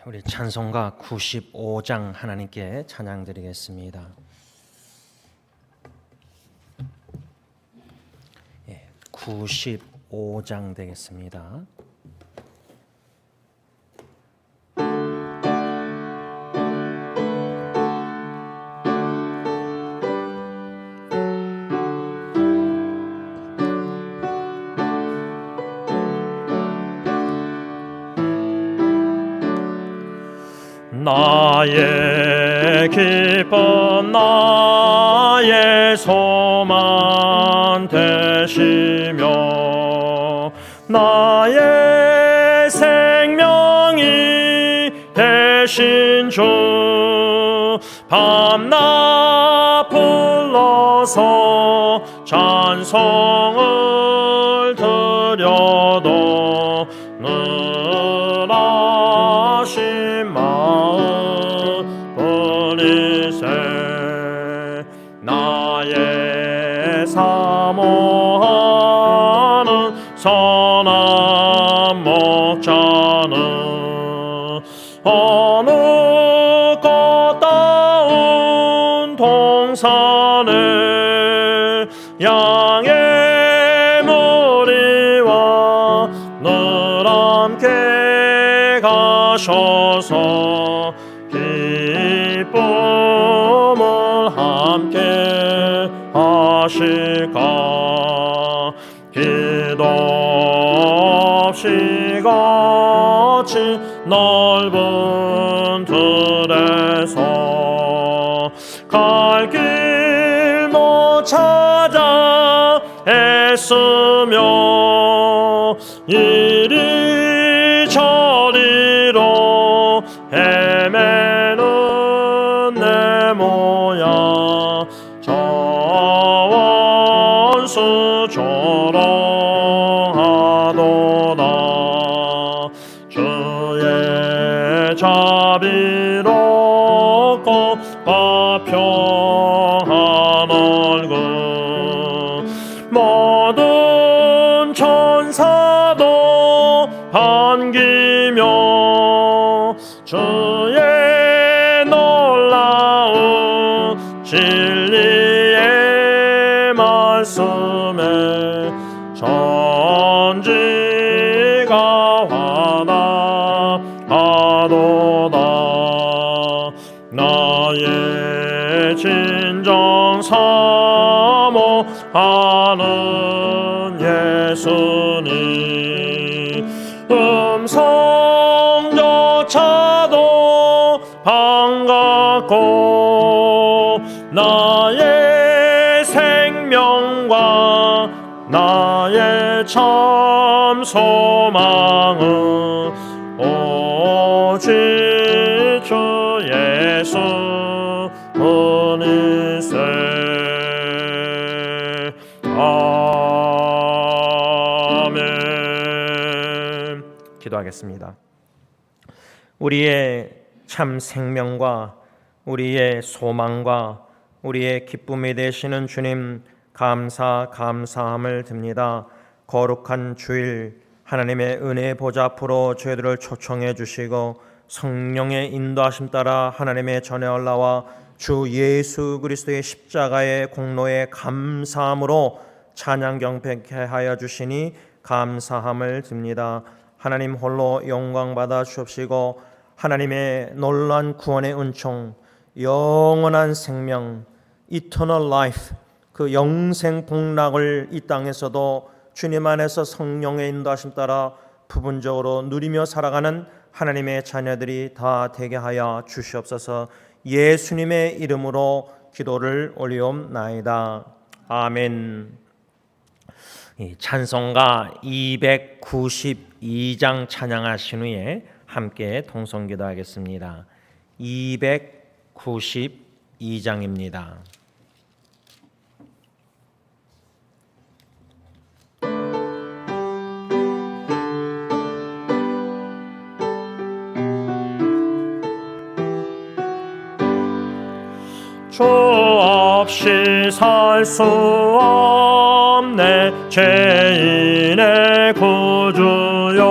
우리 찬송가 95장 하나님께 찬양 드리겠습니다. 95장 되겠습니다. 나의 기쁨 나의 소망 되시며 나의 생명이 되신 주 밤낮 불러서 찬송을 드려도 늘 아신 마음 버리세 나의 사모하는 선한 목자는 어느 꽃다운 동산에 양의 무리와 늘 함께 가셔서 기쁨을 함께 하실까 기도 없이 같이 넓은 들에서 갈 길 못 찾아 애쓰며 이리 저리로 헤매는 내 모양 저 원수 조롱하도다 주의 자비롭고 화평한 얼굴 모든 천사도 반기며 주의 놀라운 진리의 말씀에 천지가 환호하도다 나의 진정 사모하는 예수님 음성조차도 반갑고 나의 생명과 나의 참 소망은 오직 주 예수 뿐이세 아멘. 기도하겠습니다. 우리의 참 생명과 우리의 소망과 우리의 기쁨이 되시는 주님 감사함을 듭니다. 거룩한 주일 하나님의 은혜의 보좌 앞으로 저희들을 초청해 주시고 성령의 인도하심 따라 하나님의 전에 올라와 주 예수 그리스도의 십자가의 공로에 감사함으로 찬양 경배케 하여 주시니 감사함을 듭니다. 하나님 홀로 영광 받아 주옵시고 하나님의 놀라운 구원의 은총 영원한 생명 Eternal Life 그 영생 복락을 이 땅에서도 주님 안에서 성령의 인도하심 따라 부분적으로 누리며 살아가는 하나님의 자녀들이 다 되게 하여 주시옵소서. 예수님의 이름으로 기도를 올리옵나이다. 아멘. 찬송가 292장 찬양하신 후에 함께 동성기도하겠습니다. 292장입니다. 주 없이 살 수 없네 죄인의 구주여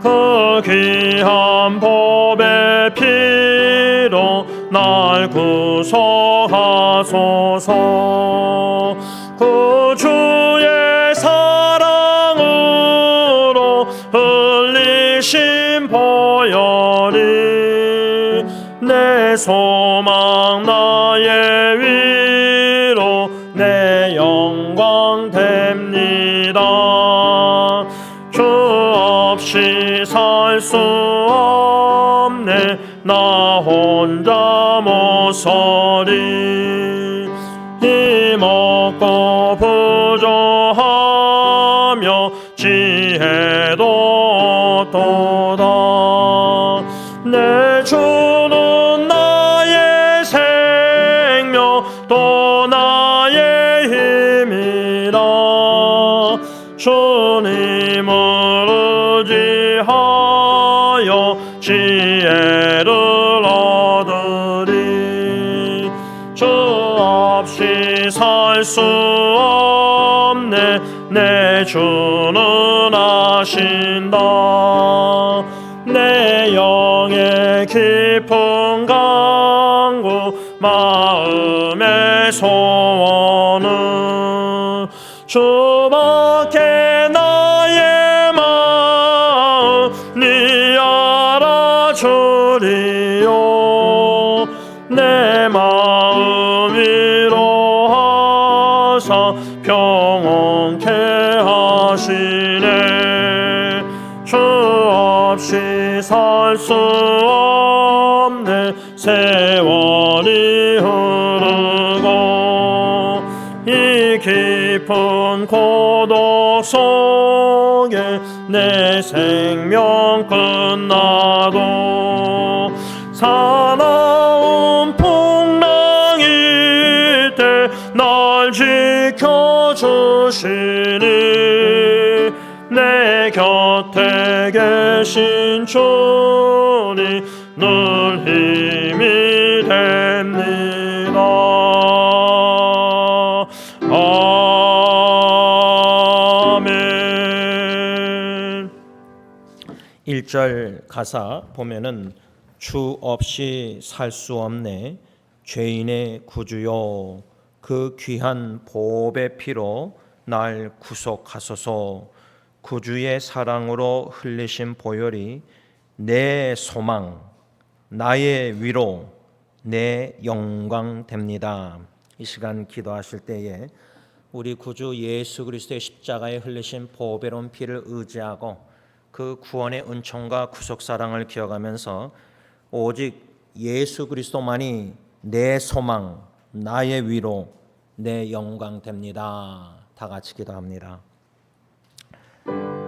그 귀한 귀한 법의 피로 날 구속하소서. 구주의 사랑으로 흘리신 보혈이 내 소망 나의 위로 내 영광 됩니다. 주 없이 살 수 없네 나 혼자 못 서리. 힘없고 부족하며 지혜도 없도다. 내 주는 나의 생명 또 나의 힘이라. 주님을 의지하여 지혜를 얻으리. 주 없이 살 수 없네 내 주는 아신다. 내 영의 깊은 간구 마음의 소원은 주밖에 나의 마음 네 알아주리요. 내 마음 위로하사 평온케 하시네. 주 없이 살 수 없네 세월이 흐르고 이 깊은 고독 속에 내 생명 끝나도 사나운 풍랑일 때 날 지켜주시니 내 곁에 계신 주님 늘 힘이 됩니다. 아멘. 1절 가사 보면은 주 없이 살 수 없네 죄인의 구주요 그 귀한 보배 피로 날 구속하소서. 구주의 사랑으로 흘리신 보혈이 내 소망 나의 위로 내 영광 됩니다. 이 시간 기도하실 때에 우리 구주 예수 그리스도의 십자가에 흘리신 보배로운 피를 의지하고 그 구원의 은총과 구속 사랑을 기억하면서 오직 예수 그리스도만이 내 소망 나의 위로 내 영광 됩니다. 다 같이 기도합니다.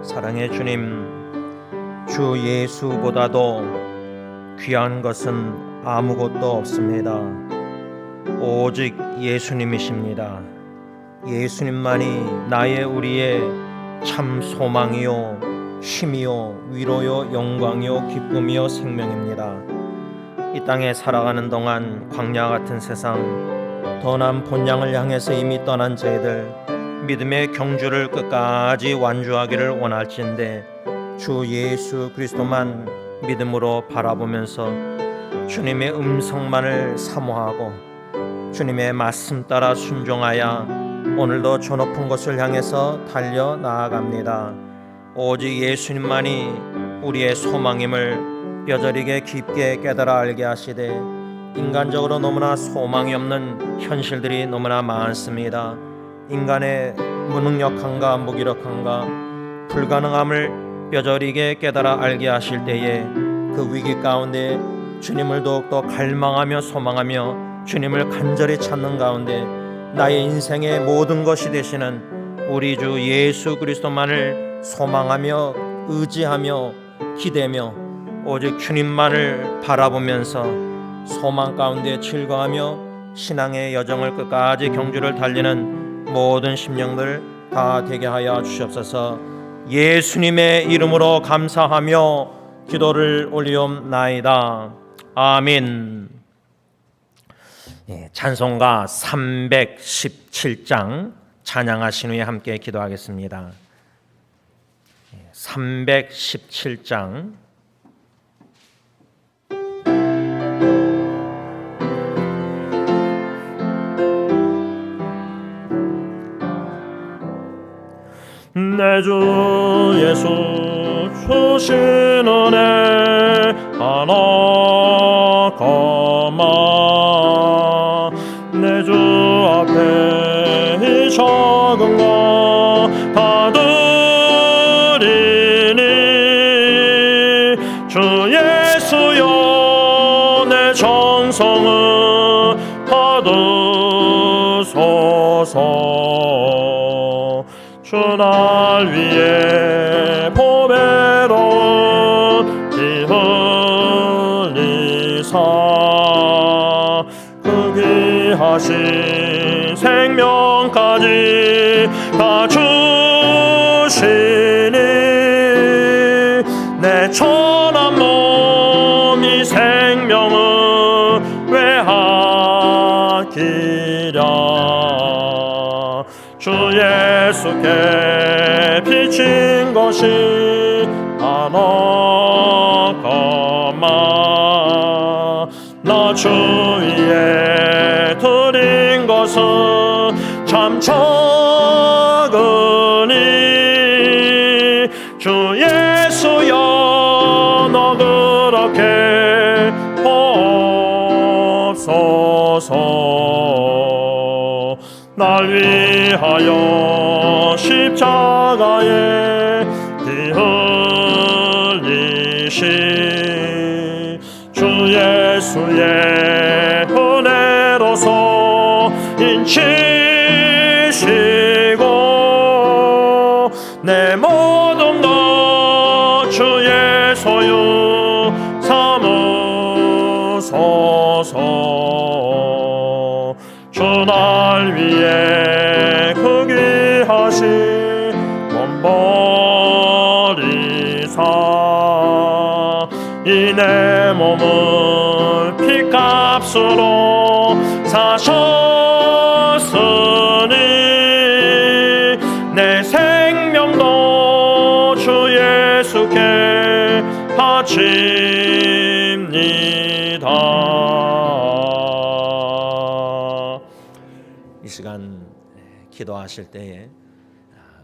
사랑의 주님, 주 예수보다도 귀한 것은 아무것도 없습니다. 오직 예수님이십니다. 예수님만이 나의 우리의 참 소망이요 힘이요 위로요 영광이요 기쁨이요 생명입니다. 이 땅에 살아가는 동안 광야 같은 세상 더난 본향을 향해서 이미 떠난 저희들 믿음의 경주를 끝까지 완주하기를 원할진대 주 예수 그리스도만 믿음으로 바라보면서 주님의 음성만을 사모하고 주님의 말씀 따라 순종하여 오늘도 저 높은 곳을 향해서 달려 나아갑니다. 오직 예수님만이 우리의 소망임을 뼈저리게 깊게 깨달아 알게 하시되 인간적으로 너무나 소망이 없는 현실들이 너무나 많습니다. 인간의 무능력함과 무기력함과 불가능함을 뼈저리게 깨달아 알게 하실 때에 그 위기 가운데 주님을 더욱더 갈망하며 소망하며 주님을 간절히 찾는 가운데 나의 인생의 모든 것이 되시는 우리 주 예수 그리스도만을 소망하며 의지하며 기대며 오직 주님만을 바라보면서 소망 가운데 즐거워하며 신앙의 여정을 끝까지 경주를 달리는 모든 심령들 다 되게 하여 주시옵소서. 예수님의 이름으로 감사하며 기도를 올리옵나이다. 아멘. 찬송가 317장 찬양하신 후에 함께 기도하겠습니다. 317장 내 주 예수 주신 은혜 하나가마 내 주 앞에 이 작은 것 다 드리니 주 예수여 내 정성을 받으소서. 주 날 위해 보배로운 피 흘리사 그 귀하신 생명까지 다 주시니 내 천한 몸이 생명을 외하기랴. 주 예수께 비친 것이 하나가마 나 주 위에 드린 것은 참 적으니 주 예수여 너 그렇게 보옵소서. 날 위하여 십자가에 피 흘리신 주 예수의 은혜로서 인치시고 내 모든 것 주의 소유 삼으소서. 주 날 위해 그 귀하신 몸 버리사 이 내 몸을 피값으로 사셨으니 내 생명도 주 예수께 바칩니다. 이 시간 기도하실 때에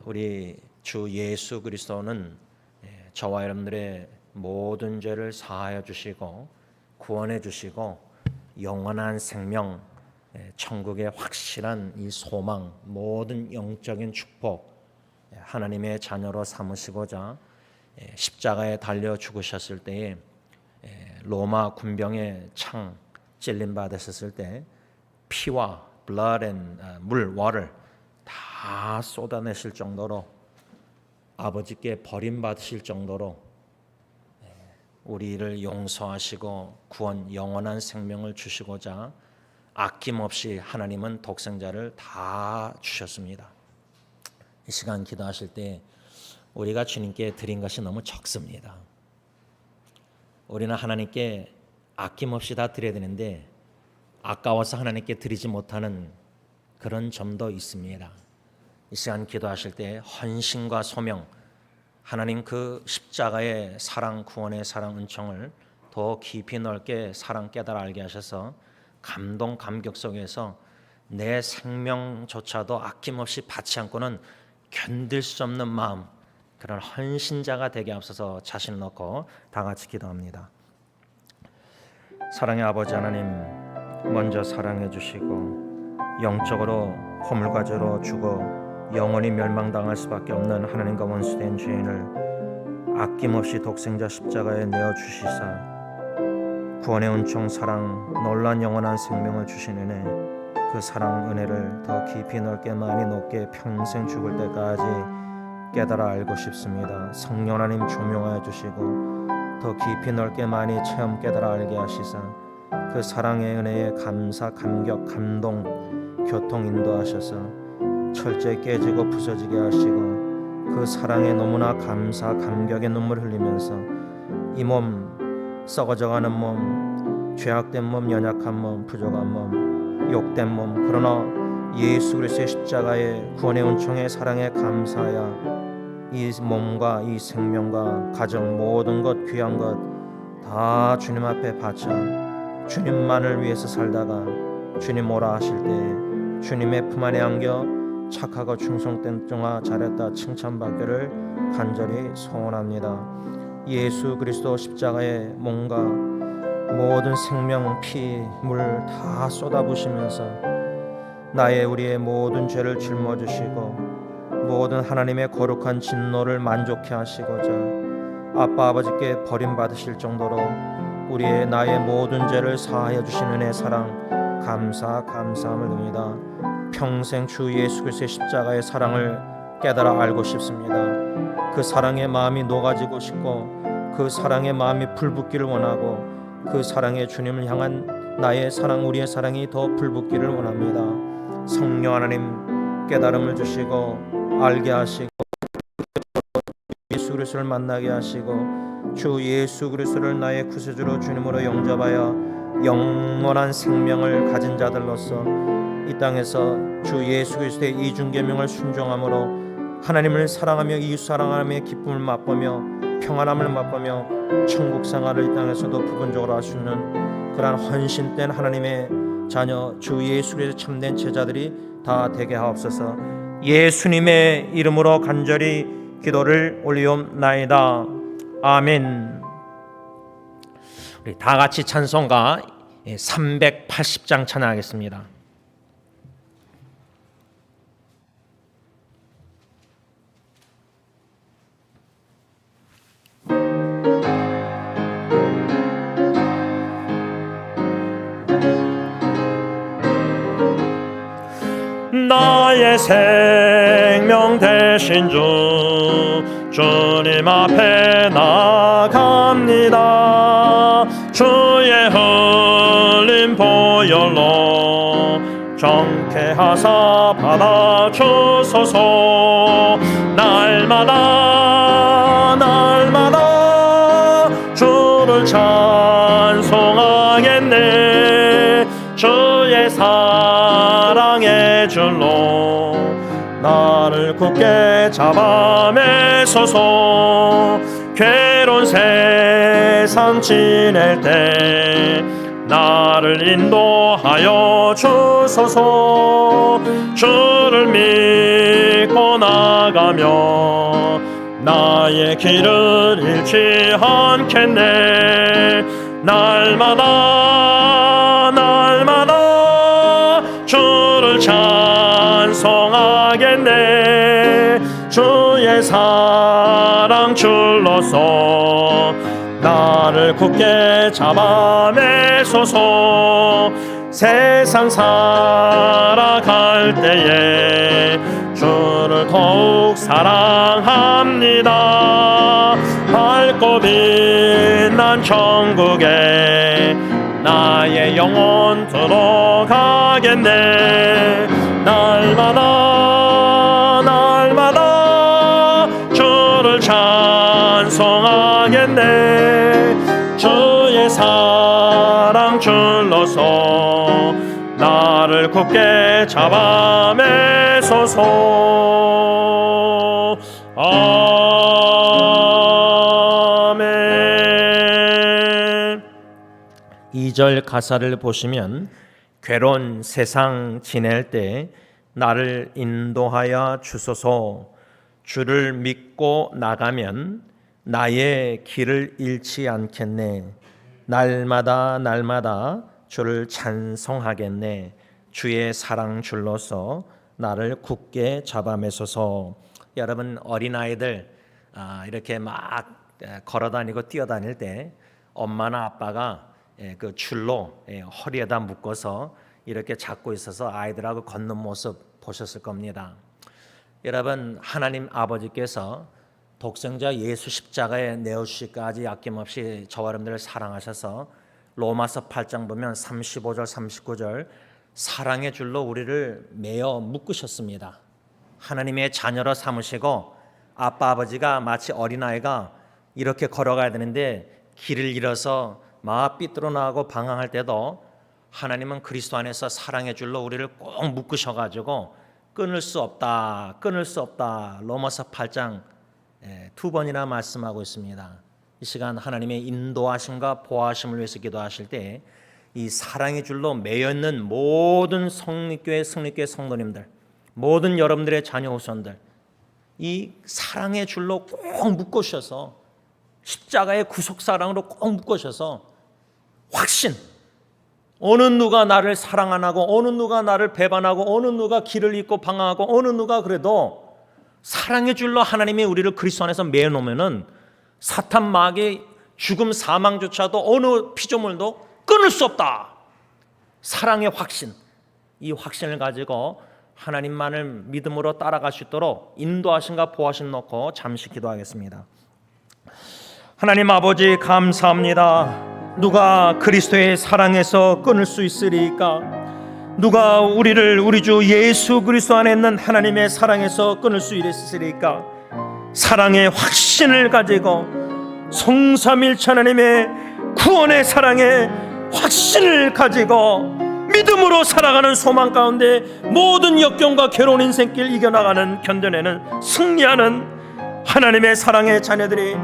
우리 주 예수 그리스도는 저와 여러분들의 모든 죄를 사하여 주시고 구원해 주시고 영원한 생명, 천국의 확실한 이 소망, 모든 영적인 축복, 하나님의 자녀로 삼으시고자 십자가에 달려 죽으셨을 때에 로마 군병의 창 찔림 받으셨을 때 피와 blood and 물, water 다 쏟아내실 정도로 아버지께 버림받으실 정도로 우리를 용서하시고 구원, 영원한 생명을 주시고자 아낌없이 하나님은 독생자를 다 주셨습니다. 이 시간 기도하실 때 우리가 주님께 드린 것이 너무 적습니다. 우리는 하나님께 아낌없이 다 드려야 되는데 아까워서 하나님께 드리지 못하는 그런 점도 있습니다. 이 시간 기도하실 때 헌신과 소명, 하나님 그 십자가의 사랑, 구원의 사랑, 은총을 더 깊이 넓게 사랑 깨달아 알게 하셔서 감동, 감격 속에서 내 생명조차도 아낌없이 받지 않고는 견딜 수 없는 마음, 그런 헌신자가 되게 앞서서 자신을 놓고 다 같이 기도합니다. 사랑의 아버지 하나님, 먼저 사랑해 주시고 영적으로 허물과 죄로 죽어 영원히 멸망당할 수밖에 없는 하나님과 원수된 죄인을 아낌없이 독생자 십자가에 내어주시사 구원의 은총, 사랑, 놀란 영원한 생명을 주신 은혜, 그 사랑 은혜를 더 깊이 넓게 많이 높게 평생 죽을 때까지 깨달아 알고 싶습니다. 성령 하나님 조명하여 주시고 더 깊이 넓게 많이 체험 깨달아 알게 하시사 그 사랑의 은혜에 감사, 감격, 감동, 교통 인도하셔서 철저히 깨지고 부서지게 하시고 그 사랑에 너무나 감사, 감격의 눈물 흘리면서 이 몸, 썩어져가는 몸, 죄악된 몸, 연약한 몸, 부족한 몸, 욕된 몸, 그러나 예수 그리스도의 십자가의 구원의 은총의 사랑에 감사하여 이 몸과 이 생명과 가정 모든 것, 귀한 것 다 주님 앞에 바쳐 주님만을 위해서 살다가 주님 오라 하실 때 주님의 품 안에 안겨 착하고 충성된 종아 잘했다 칭찬받기를 간절히 소원합니다. 예수 그리스도 십자가에 몸과 모든 생명, 피, 물 다 쏟아부으시면서 우리의 모든 죄를 짊어지시고 모든 하나님의 거룩한 진노를 만족해 하시고자 아빠 아버지께 버림받으실 정도로 나의 모든 죄를 사하여 주신 은혜 사랑 감사함을 드립니다. 평생 주 예수 그리스도의 십자가의 사랑을 깨달아 알고 싶습니다. 그 사랑의 마음이 녹아지고 싶고 그 사랑의 마음이 불붙기를 원하고 그 사랑의 주님을 향한 나의 사랑, 우리의 사랑이 더 불붙기를 원합니다. 성령 하나님 깨달음을 주시고 알게 하시고 예수 그리스도를 만나게 하시고 주 예수 그리스도를 나의 구세주로 주님으로 영접하여 영원한 생명을 가진 자들로서 이 땅에서 주 예수 그리스도의 이중계명을 순종함으로 하나님을 사랑하며 이웃 사랑하며 기쁨을 맛보며 평안함을 맛보며 천국 생활을 이 땅에서도 부분적으로 할 수 있는 그러한 헌신된 하나님의 자녀 주 예수 그리스도 참된 제자들이 다 되게 하옵소서. 예수님의 이름으로 간절히 기도를 올리옵나이다. 아멘. 우리 다 같이 찬송가 380장 찬양하겠습니다. 나의 생명 되신 주님 앞에 나갑니다. 주의 흘린 보혈로 정케하사 받아주소서. 날마다 주를 찬송하겠네. 주의 사랑의 줄로 나를 굳게 잡아매소서. 괴로운 세상 지낼 때 나를 인도하여 주소서. 주를 믿고 나가며 나의 길을 잃지 않겠네. 날마다 주를 찬송하겠네. 주의 사랑 줄로서 나를 굳게 잡아매소서. 세상 살아갈 때에 주를 더욱 사랑합니다. 밝고 빛난 천국에 나의 영혼 들어가겠네. 날마다 주를 찬송하겠네. 주의 사랑 줄로서 나를 굳게 잡아매소서. 아멘. 2절 가사를 보시면 괴로운 세상 지낼 때 나를 인도하여 주소서. 주를 믿고 나가면 나의 길을 잃지 않겠네. 날마다 주를 찬송하겠네. 주의 사랑 줄로서 나를 굳게 잡아매소서. 여러분 어린아이들 이렇게 막 걸어다니고 뛰어다닐 때 엄마나 아빠가 그 줄로 허리에다 묶어서 이렇게 잡고 있어서 아이들하고 걷는 모습 보셨을 겁니다. 여러분 하나님 아버지께서 독생자 예수 십자가에 내어주시기까지 아낌없이 저와 여러분들을 사랑하셔서 로마서 8장 보면 35절 39절 사랑의 줄로 우리를 매어 묶으셨습니다. 하나님의 자녀로 삼으시고 아빠 아버지가 마치 어린아이가 이렇게 걸어가야 되는데 길을 잃어서 막 삐뚤어나가고 방황할 때도 하나님은 그리스도 안에서 사랑의 줄로 우리를 꼭 묶으셔가지고 끊을 수 없다 로마서 8장 두 번이나 말씀하고 있습니다. 이 시간 하나님의 인도하심과 보호하심을 위해서 기도하실 때 이 사랑의 줄로 매여 있는 모든 성립교회 성도님들 모든 여러분들의 자녀 후손들 이 사랑의 줄로 꼭 묶으셔서 십자가의 구속사랑으로 꼭 묶으셔서 확신, 어느 누가 나를 사랑 안 하고 어느 누가 나를 배반하고 어느 누가 길을 잇고 방황하고 어느 누가 그래도 사랑의 줄로 하나님이 우리를 그리스도 안에서 매어놓으면은 사탄 마귀의 죽음 사망조차도 어느 피조물도 끊을 수 없다. 사랑의 확신, 이 확신을 가지고 하나님만을 믿음으로 따라갈 수 있도록 인도하심과 보호하심 놓고 잠시 기도하겠습니다. 하나님 아버지 감사합니다. 누가 그리스도의 사랑에서 끊을 수 있으리까? 누가 우리를 우리 주 예수 그리스도 안에 있는 하나님의 사랑에서 끊을 수 있으리까? 사랑의 확신을 가지고 성삼일체 하나님의 구원의 사랑의 확신을 가지고 믿음으로 살아가는 소망 가운데 모든 역경과 괴로운 인생길 이겨나가는 견뎌내는 승리하는 하나님의 사랑의 자녀들이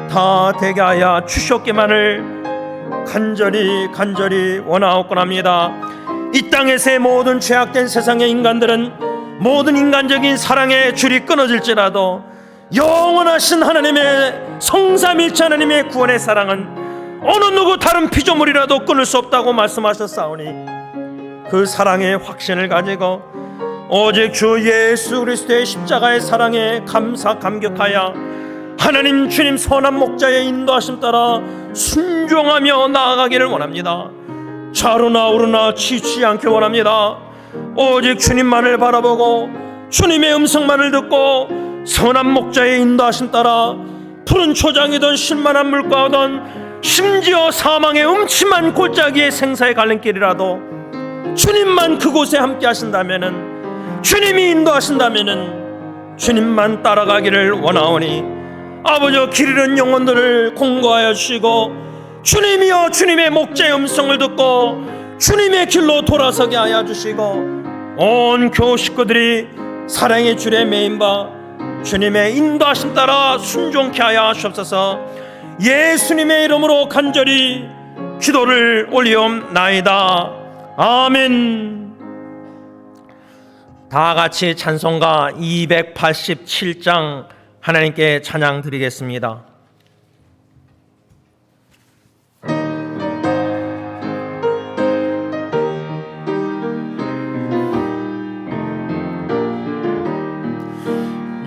다 되게 하여 주셨기만을 간절히 원하옵곤합니다. 이 땅에서의 모든 죄악된 세상의 인간들은 모든 인간적인 사랑의 줄이 끊어질지라도 영원하신 하나님의 성삼일체 하나님의 구원의 사랑은 어느 누구 다른 피조물이라도 끊을 수 없다고 말씀하셨사오니 그 사랑의 확신을 가지고 오직 주 예수 그리스도의 십자가의 사랑에 감격하여 하나님 주님 선한 목자의 인도하심 따라 순종하며 나아가기를 원합니다. 좌로나 우로나 치우치지 않길 원합니다. 오직 주님만을 바라보고 주님의 음성만을 듣고 선한 목자의 인도하심 따라 푸른 초장이든 신만한 물가든 심지어 사망의 음침한 골짜기의 생사의 갈림길이라도 주님만 그곳에 함께 하신다면은, 주님이 인도하신다면은 주님만 따라가기를 원하오니 아버지 길 잃은 영혼들을 공고하여 주시고 주님이여 주님의 목자의 음성을 듣고 주님의 길로 돌아서게 하여 주시고 온 교우 식구들이 사랑의 줄에 매인 바 주님의 인도하심 따라 순종케 하여 하시옵소서. 예수님의 이름으로 간절히 기도를 올리옵나이다. 아멘. 다 같이 찬송가 287장 하나님께 찬양 드리겠습니다.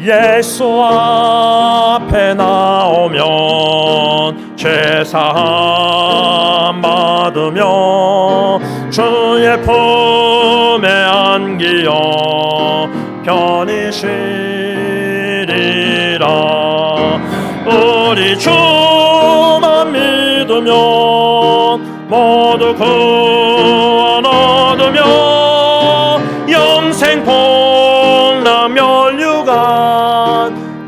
예수 앞에 나오면 죄사함 받으며 주의 품에 안기어 편히 쉬리라. 우리 주만 믿으면 모두 구원 얻으며 영생 복락 멸류관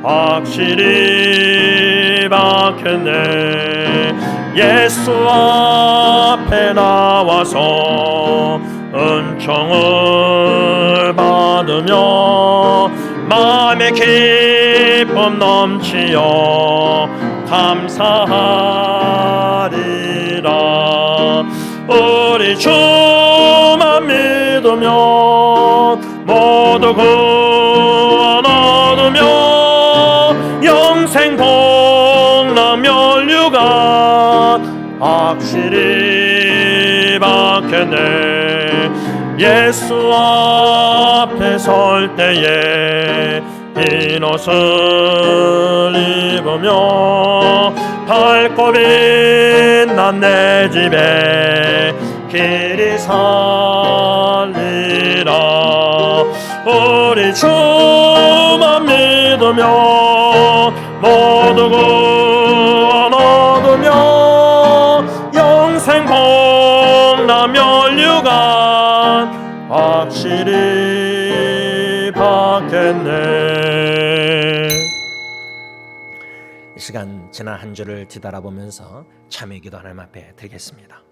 확실히 받겠네. 예수 앞에 나와서 은총을 받으며 마음의 기쁨 넘치어 감사하리라. 우리 주만 믿으면 모두 구원 얻으며 영생 복락 멸류관 확실히 받겠네. 예수 앞에 설 때에 흰 옷을 입으며 밝고 빛난 내 집에 길이 살리라. 우리 주만 믿으며 모두 구원 얻으며 영생 복락 멸류관 확실히 받겠네. 이 시간 지난 한 주를 뒤돌아보면서 참회 기도 하나님 앞에 드리겠습니다.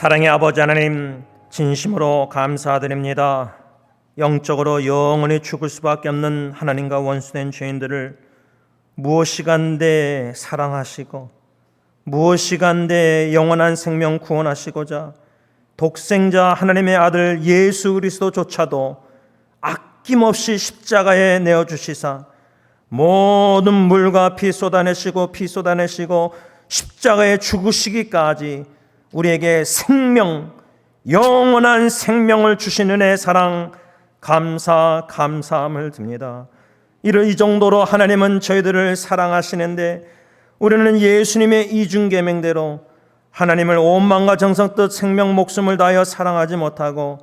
사랑의 아버지 하나님, 진심으로 감사드립니다. 영적으로 영원히 죽을 수밖에 없는 하나님과 원수된 죄인들을 무엇이간데 사랑하시고 무엇이간데 영원한 생명 구원하시고자 독생자 하나님의 아들 예수 그리스도조차도 아낌없이 십자가에 내어주시사 모든 물과 피 쏟아내시고 십자가에 죽으시기까지 우리에게 생명, 영원한 생명을 주신 은혜의 사랑 감사함을 듭니다. 이 정도로 하나님은 저희들을 사랑하시는데 우리는 예수님의 이중계명대로 하나님을 온 마음과 정성 뜻 생명 목숨을 다하여 사랑하지 못하고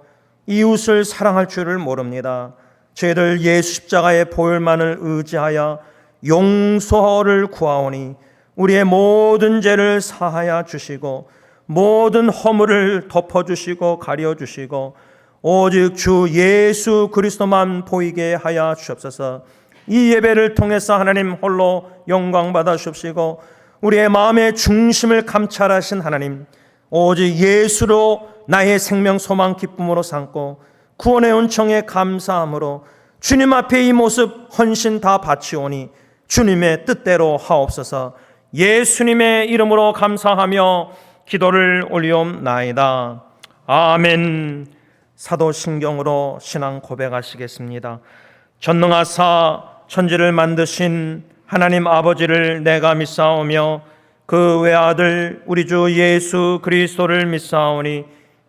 이웃을 사랑할 줄을 모릅니다. 저희들 예수 십자가의 보혈만을 의지하여 용서를 구하오니 우리의 모든 죄를 사하여 주시고 모든 허물을 덮어주시고 가려주시고 오직 주 예수 그리스도만 보이게 하여 주옵소서. 이 예배를 통해서 하나님 홀로 영광 받아 주옵시고 우리의 마음의 중심을 감찰하신 하나님, 오직 예수로 나의 생명 소망 기쁨으로 삼고 구원의 은총에 감사함으로 주님 앞에 이 모습 헌신 다 바치오니 주님의 뜻대로 하옵소서. 예수님의 이름으로 감사하며 기도를 올리옵나이다. 아멘. 사도신경으로 신앙 고백하시겠습니다. 전능하사 천지를 만드신 하나님 아버지를 내가 믿사오며 그 외아들 우리 주 예수 그리스도를 믿사오니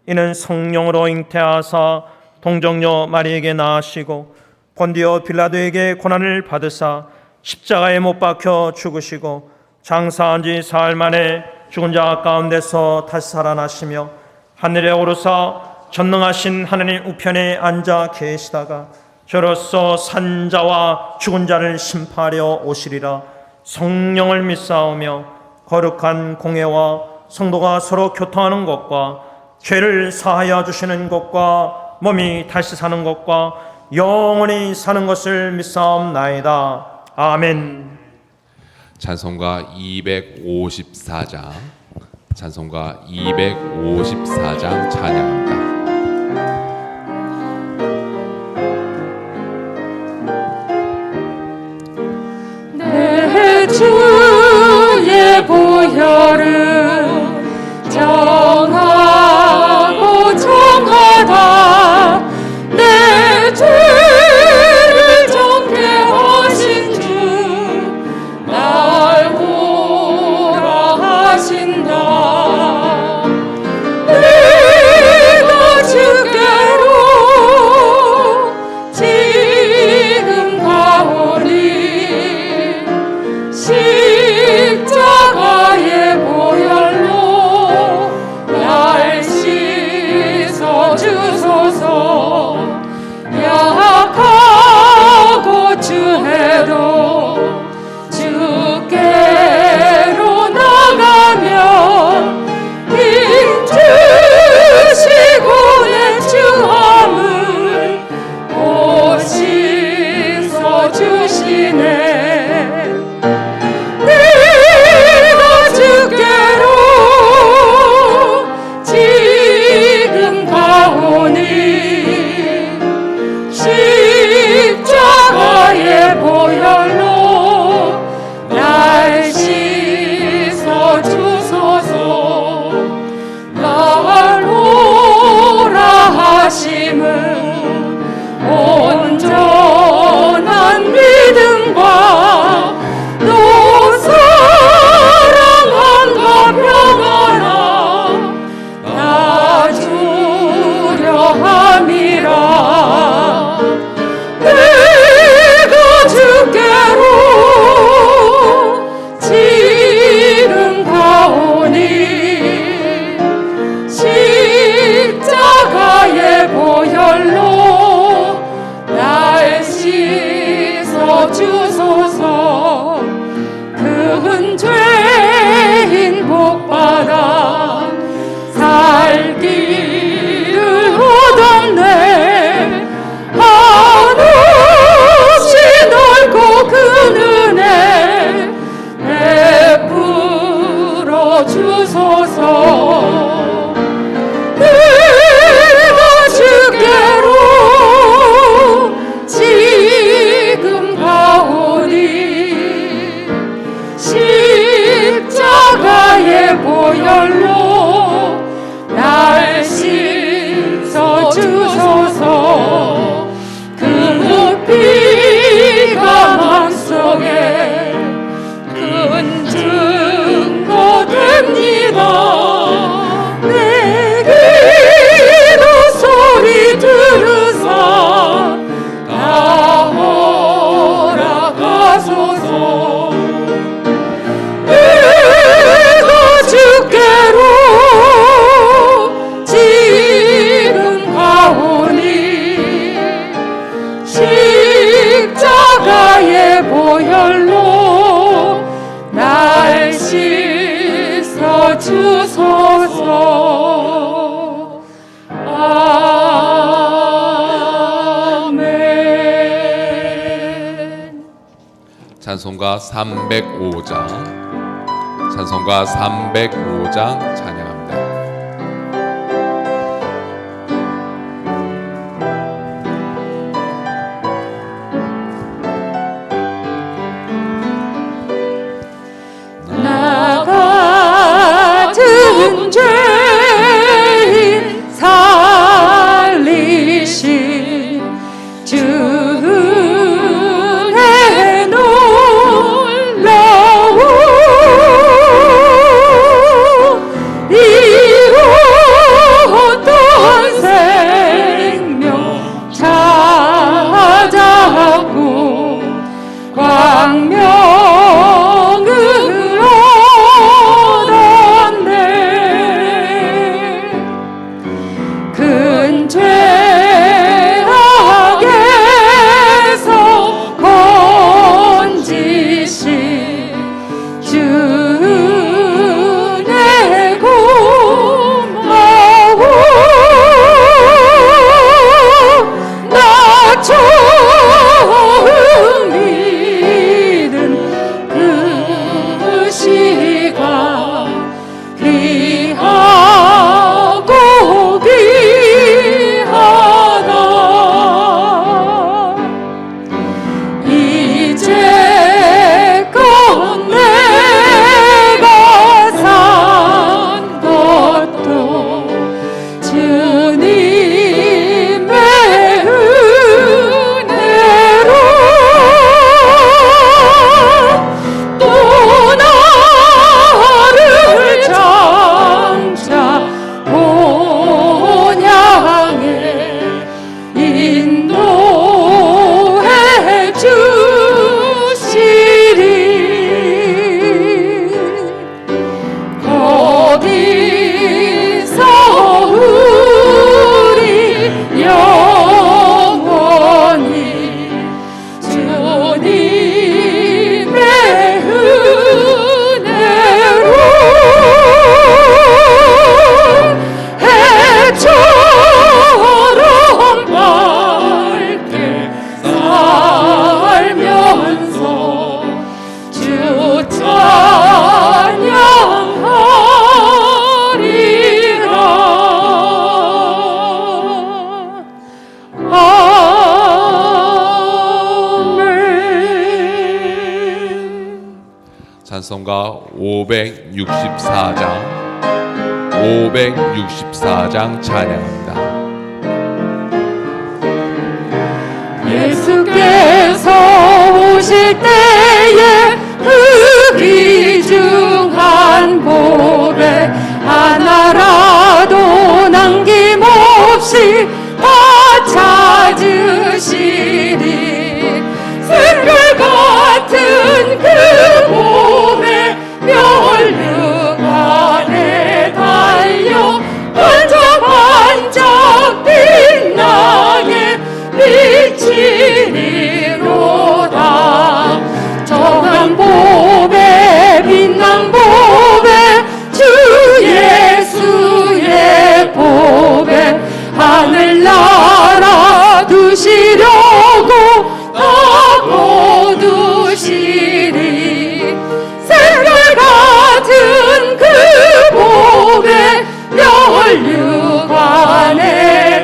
이는 성령으로 잉태하사 동정녀 마리에게 낳으시고 본디오 빌라도에게 고난을 받으사 십자가에 못 박혀 죽으시고 장사한 지 사흘 만에 죽은 자 가운데서 다시 살아나시며 하늘에 오르사 전능하신 하나님 우편에 앉아 계시다가 저로서 산자와 죽은 자를 심판하려 오시리라. 성령을 믿사오며 거룩한 공회와 성도가 서로 교통하는 것과 죄를 사하여 주시는 것과 몸이 다시 사는 것과 영원히 사는 것을 믿사옵나이다. 아멘. 찬송가 254장 찬양합니다. 내 주의 보혈은 정하고 정하다. 내 죄를 정케 하신 주 날 보라 하신다. 내가 찬송가 305장, 찬송가 305장 찬양합니다. 나 같은 죄인 살리신 주의 놀라운 이웃던 생명 찾았고 광명을 얻었네. 큰 죄악에서 건지신 주의 고마워. 나 처음 믿은 그 시간 귀하고 귀하다. 이제껏 내가 산 것도 주님의 은혜로 또 나를 장차 본향에 인도해 주시리. 거기서 우리 영원히 주님의 은혜로 해처럼 밝게 살면서 주 찬양하리라. 아멘. 찬송가 564장, 564장 찬양합니다. 예수께서 오실 때에 그 귀중한 보배 하나라도 남김없이 다 찾으시리. 샛별 같은 그 보배 멸류 안에 달려 반짝반짝 빛나게 비치리로다. 정한 보배 빛난 보배 주 예수의 보배 하늘나라 두시려고 다 거두시리. 샛별 같은 그 보배 멸류관에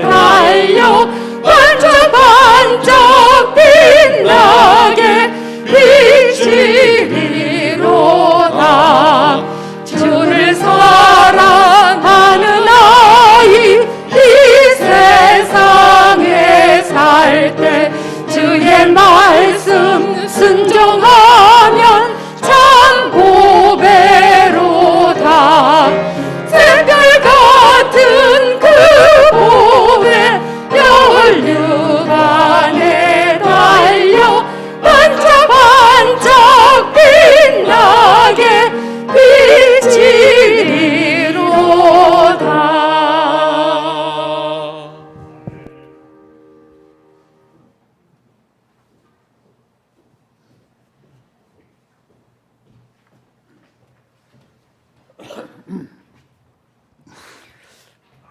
달려 반짝반짝 빛나게 비치리로다. 주를 사랑하는 아이 이 세상에 살 때 주의 말씀 순종하면 참 보배로다. 샛별 같은 그 보배 멸류관에 달려 반짝반짝 빛나게 비치리로다.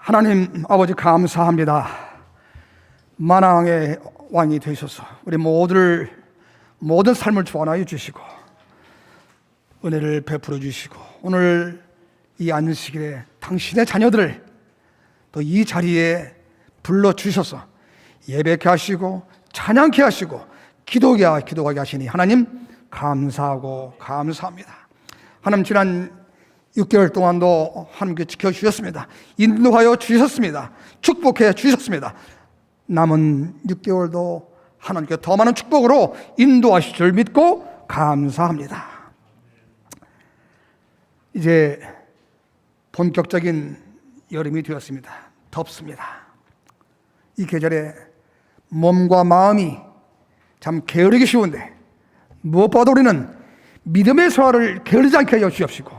하나님 아버지 감사합니다. 만왕의 왕이 되셔서 우리 모두를 모든 삶을 주관하여 주시고 은혜를 베풀어 주시고 오늘 이 안식일에 당신의 자녀들을 또 이 자리에 불러주셔서 예배케 하시고 찬양케 하시고 기도하게 하시니 하나님 감사하고 감사합니다. 하나님 지난 6개월 동안도 하나님께 지켜주셨습니다. 인도하여 주셨습니다. 축복해 주셨습니다. 남은 6개월도 하나님께 더 많은 축복으로 인도하실 줄 믿고 감사합니다. 이제 본격적인 여름이 되었습니다. 덥습니다. 이 계절에 몸과 마음이 참 게으르기 쉬운데 무엇보다 우리는 믿음의 소화를 게으르지 않게 하여 주옵시고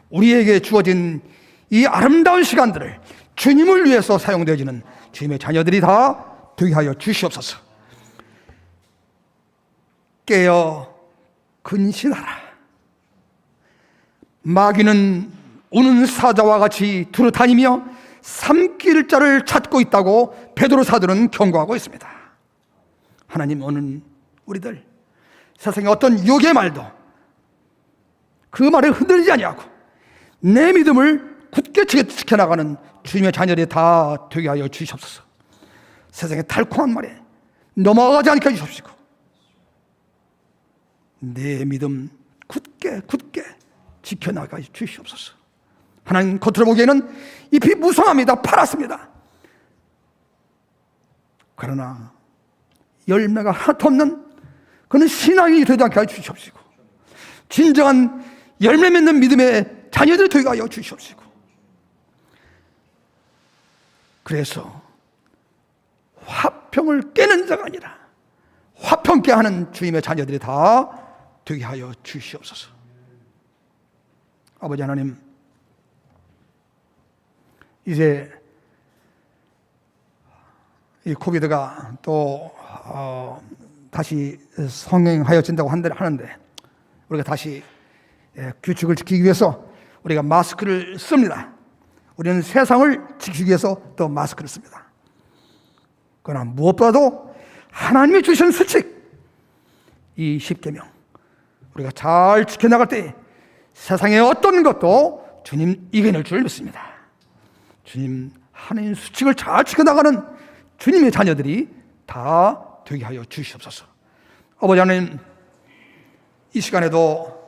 우리에게 주어진 이 아름다운 시간들을 주님을 위해서 사용되어지는 주님의 자녀들이 다 되게 하여 주시옵소서. 깨어 근신하라. 마귀는 우는 사자와 같이 두루 다니며 삼킬 자를 찾고 있다고 베드로 사도는 경고하고 있습니다. 하나님 오늘 우리들 세상의 어떤 유혹의 말도 그 말에 흔들리지 아니하고 내 믿음을 굳게 지켜나가는 주님의 자녀들이 다 되게 하여 주시옵소서. 세상의 달콤한 말에 넘어가지 않게 해주십시오. 내 믿음 굳게 지켜나가 주시옵소서. 하나님 겉으로 보기에는 잎이 무성합니다. 파랗습니다. 그러나 열매가 하나도 없는 그는 신앙이 되지 않게 하여 주시옵시고 진정한 열매 맺는 믿음의 자녀들이 되게 하여 주시옵시고 그래서 화평을 깨는 자가 아니라 화평케 하는 주님의 자녀들이 다 되게 하여 주시옵소서. 아버지 하나님, 이제 이 코비드가 또 다시 성행하여진다고 하는데 우리가 다시 규칙을 지키기 위해서 우리가 마스크를 씁니다. 우리는 세상을 지키기 위해서 또 마스크를 씁니다. 그러나 무엇보다도 하나님이 주신 수칙, 이 십계명 우리가 잘 지켜나갈 때 세상의 어떤 것도 주님 이겨낼 줄 믿습니다. 주님 하나님 수칙을 잘 지켜나가는 주님의 자녀들이 다 되게 하여 주시옵소서. 아버지 하나님, 이 시간에도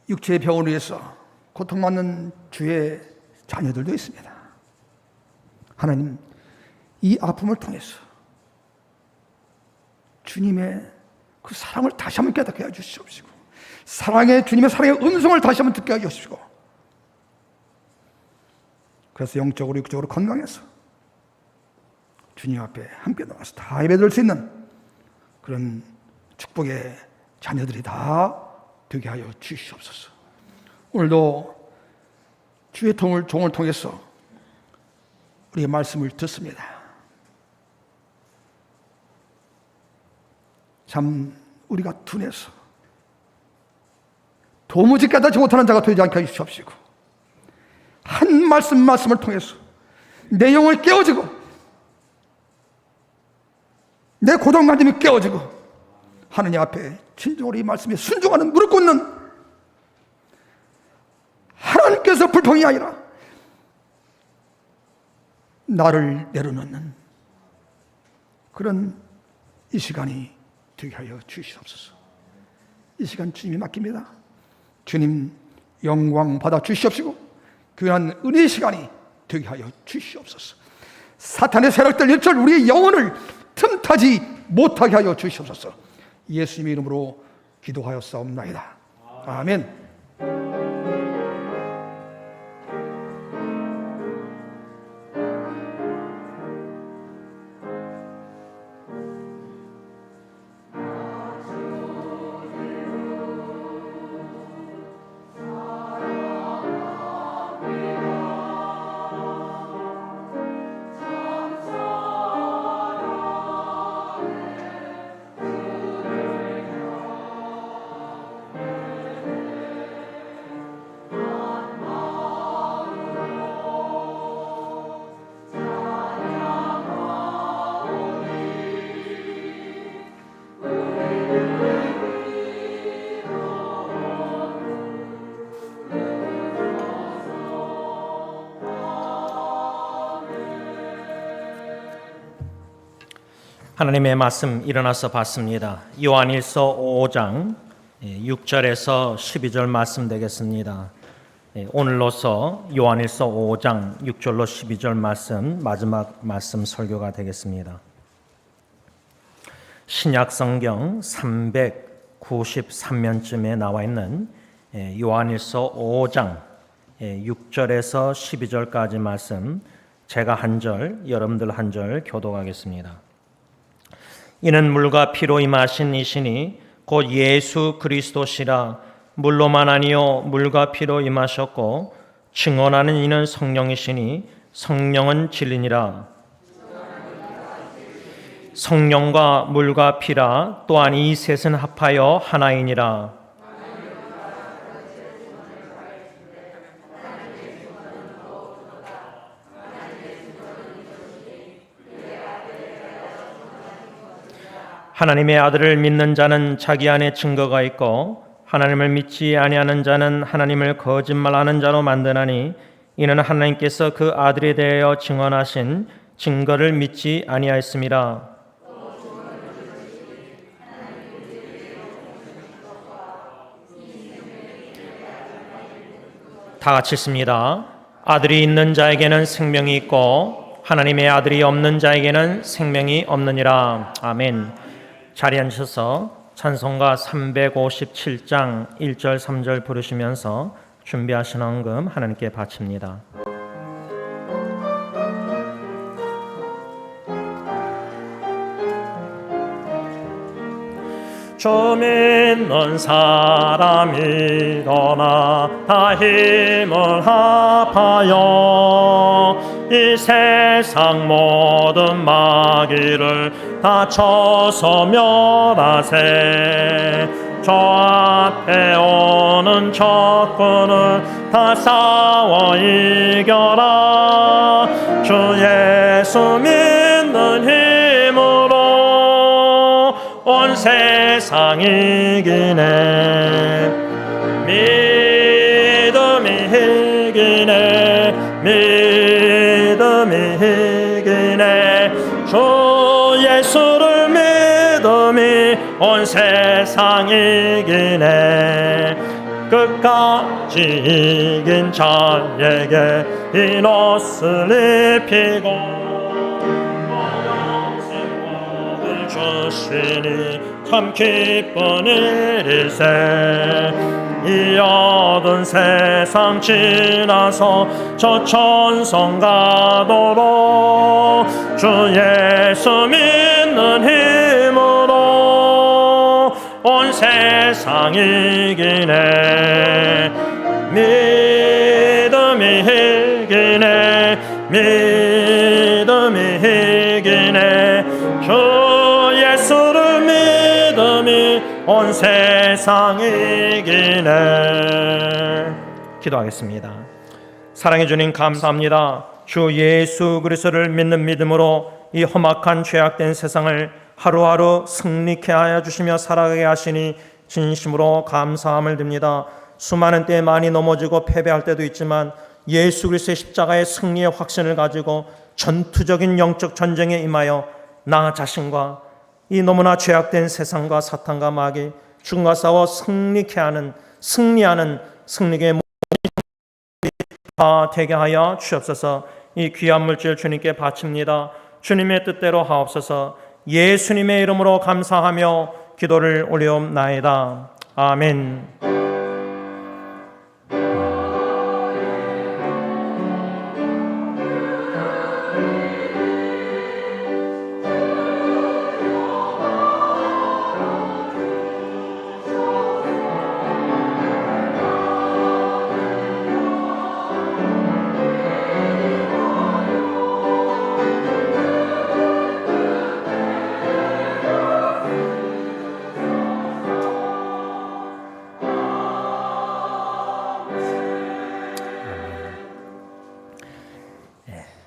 육체의 병을 위해서 고통받는 주의 자녀들도 있습니다. 하나님, 이 아픔을 통해서 주님의 그 사랑을 다시 한번 깨닫게 해주시옵시고 주님의 사랑의 음성을 다시 한번 듣게 해주시고 그래서 영적으로 육적으로 건강해서 주님 앞에 함께 나와서 다 예배드릴 수 있는 그런 축복의 자녀들이 다 되게 하여 주시옵소서. 오늘도 주의 종을 통해서 우리의 말씀을 듣습니다. 참 우리가 둔해서 도무지 깨닫지 못하는 자가 되지 않게 해주시옵시고 한 말씀을 통해서 내 영을 깨워지고 내 고정관념이 깨워지고 하느님 앞에 진정으로 이 말씀에 순종하는 무릎 꿇는 하나님께서 불평이 아니라 나를 내려놓는 그런 이 시간이 되게 하여 주시옵소서. 이 시간 주님이 맡깁니다. 주님 영광 받아 주시옵시고 귀한 은혜의 시간이 되게 하여 주시옵소서. 사탄의 세력들 일절 우리의 영혼을 틈타지 못하게 하여 주시옵소서. 예수님의 이름으로 기도하였사옵나이다. 아멘. 하나님의 말씀 일어나서 봤습니다. 요한일서 5장 6절에서 12절 말씀 되겠습니다. 오늘로서 요한일서 5장 6절로 12절 말씀 마지막 말씀 설교가 되겠습니다. 신약 성경 393면쯤에 나와 있는 요한일서 5장 6절에서 12절까지 말씀 제가 한 절, 여러분들 한 절 교독하겠습니다. 이는 물과 피로 임하신 이시니 곧 예수 그리스도시라. 물로만 아니요 물과 피로 임하셨고 증언하는 이는 성령이시니 성령은 진리니라. 성령과 물과 피라. 또한 이 셋은 합하여 하나이니라. 하나님의 아들을 믿는 자는 자기 안에 증거가 있고 하나님을 믿지 아니하는 자는 하나님을 거짓말하는 자로 만드나니 이는 하나님께서 그 아들에 대하여 증언하신 증거를 믿지 아니하였음이라. 다 같이 읽습니다. 아들이 있는 자에게는 생명이 있고 하나님의 아들이 없는 자에게는 생명이 없느니라. 아멘. 자리에 앉으셔서 찬송가 357장 1절 3절 부르시면서 준비하신 헌금 하나님께 바칩니다. 주 믿는 사람이 떠나 다 힘을 합하여 이 세상 모든 마귀를 다 쳐서 멸하세. 저 앞에 오는 적군을 다 싸워 이겨라. 주 예수 믿는 힘으로 온 세상 이기네. 믿음이 이기네. 믿음이 이기네. 주 예수를 믿음이 온 세상 이기네. 끝까지 이긴 자에게 흰 옷을 입히고 주시니 참 기쁜 일일세. 이 어두운 세상 지나서 저 천성 가도록 주 예수 믿는 힘으로 온 세상 이기네. 믿음이 이기네. 믿음이 이기네. 주 예수를 믿음이 온 세상 이기네. 기도하겠습니다. 사랑해 주님 감사합니다. 주 예수 그리스도를 믿는 믿음으로 이 험악한 죄악된 세상을 하루하루 승리케 하여 주시며 살아가게 하시니 진심으로 감사함을 드립니다. 수많은 때 많이 넘어지고 패배할 때도 있지만 예수 그리스도의 십자가의 승리의 확신을 가지고 전투적인 영적 전쟁에 임하여 나 자신과 이 너무나 죄악된 세상과 사탄과 마귀 죽음과 싸워 승리하는 승리의 모든 다 되게 하여 주옵소서. 이 귀한 물질 주님께 바칩니다. 주님의 뜻대로 하옵소서. 예수님의 이름으로 감사하며 기도를 올리옵나이다. 아멘.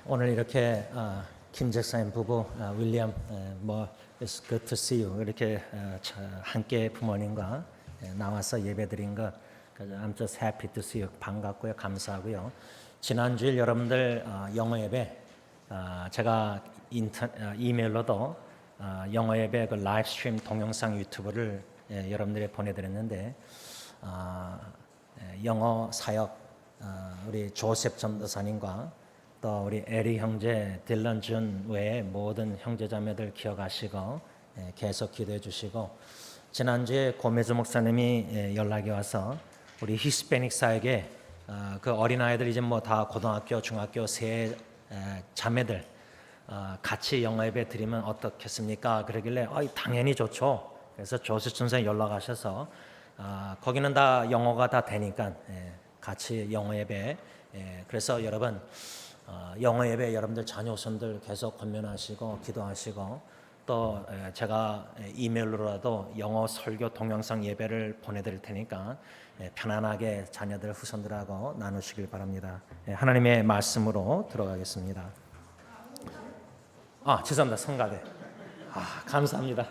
오늘 이렇게 김 작사님 부부 윌리엄 It's good to see you 이렇게 함께 부모님과 나와서 예배드린 거 I'm just happy to see you 반갑고요 감사하고요. 지난주일 여러분들 영어 예배 제가 이메일로도 영어 예배 그 라이브 스트림 동영상 유튜브를 여러분들에 보내드렸는데 영어 사역 우리 조셉 전도사님과 또 우리 에리 형제, 딜런 준 외에 모든 형제자매들 기억하시고 계속 기도해 주시고 지난주에 고메즈 목사님이 연락이 와서 우리 히스패닉 사역에 그 어린아이들 이제 뭐 다 고등학교, 중학교 세 자매들 같이 영어 예배 드리면 어떻겠습니까? 그러길래 당연히 좋죠. 그래서 조셉 전사님 연락하셔서 거기는 다 영어가 다 되니까 같이 영어 예배 그래서 여러분 영어 예배 여러분들 자녀손들 계속 권면하시고 기도하시고 또 제가 이메일로라도 영어 설교 동영상 예배를 보내드릴 테니까 편안하게 자녀들 후손들하고 나누시길 바랍니다. 하나님의 말씀으로 들어가겠습니다. 죄송합니다. 성가대. 감사합니다.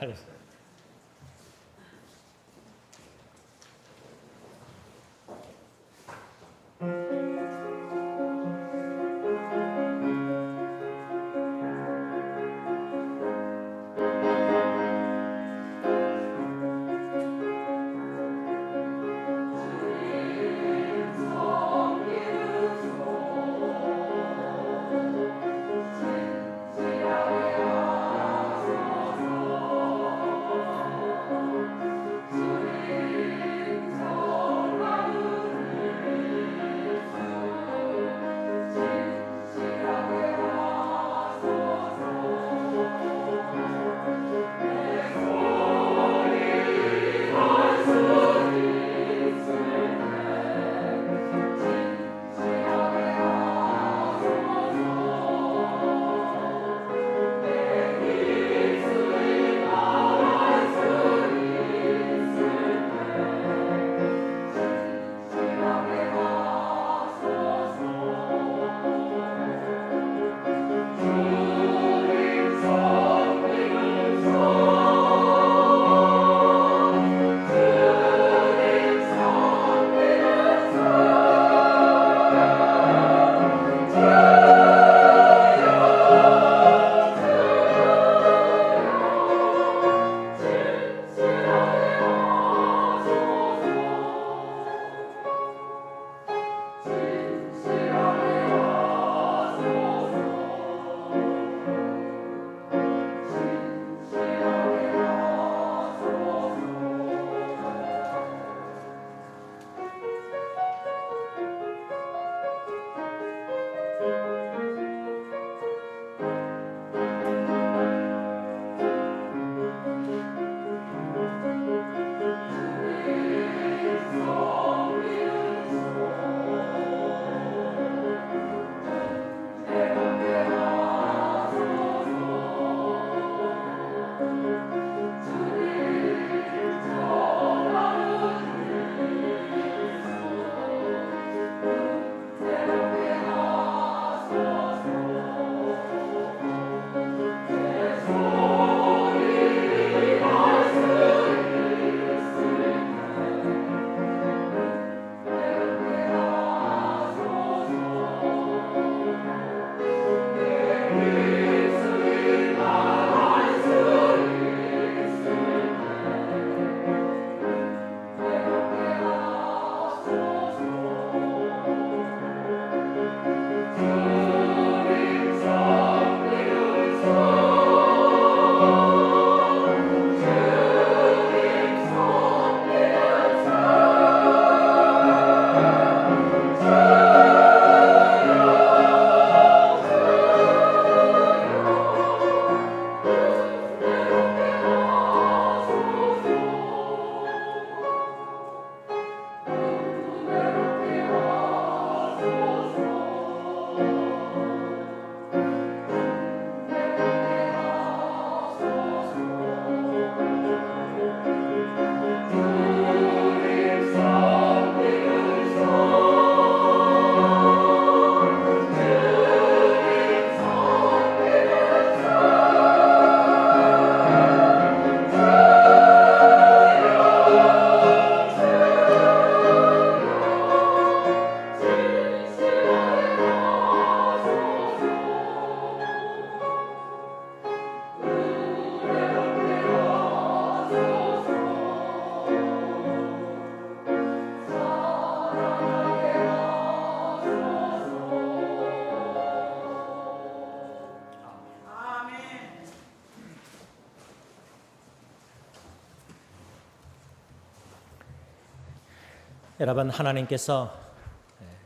여러분, 하나님께서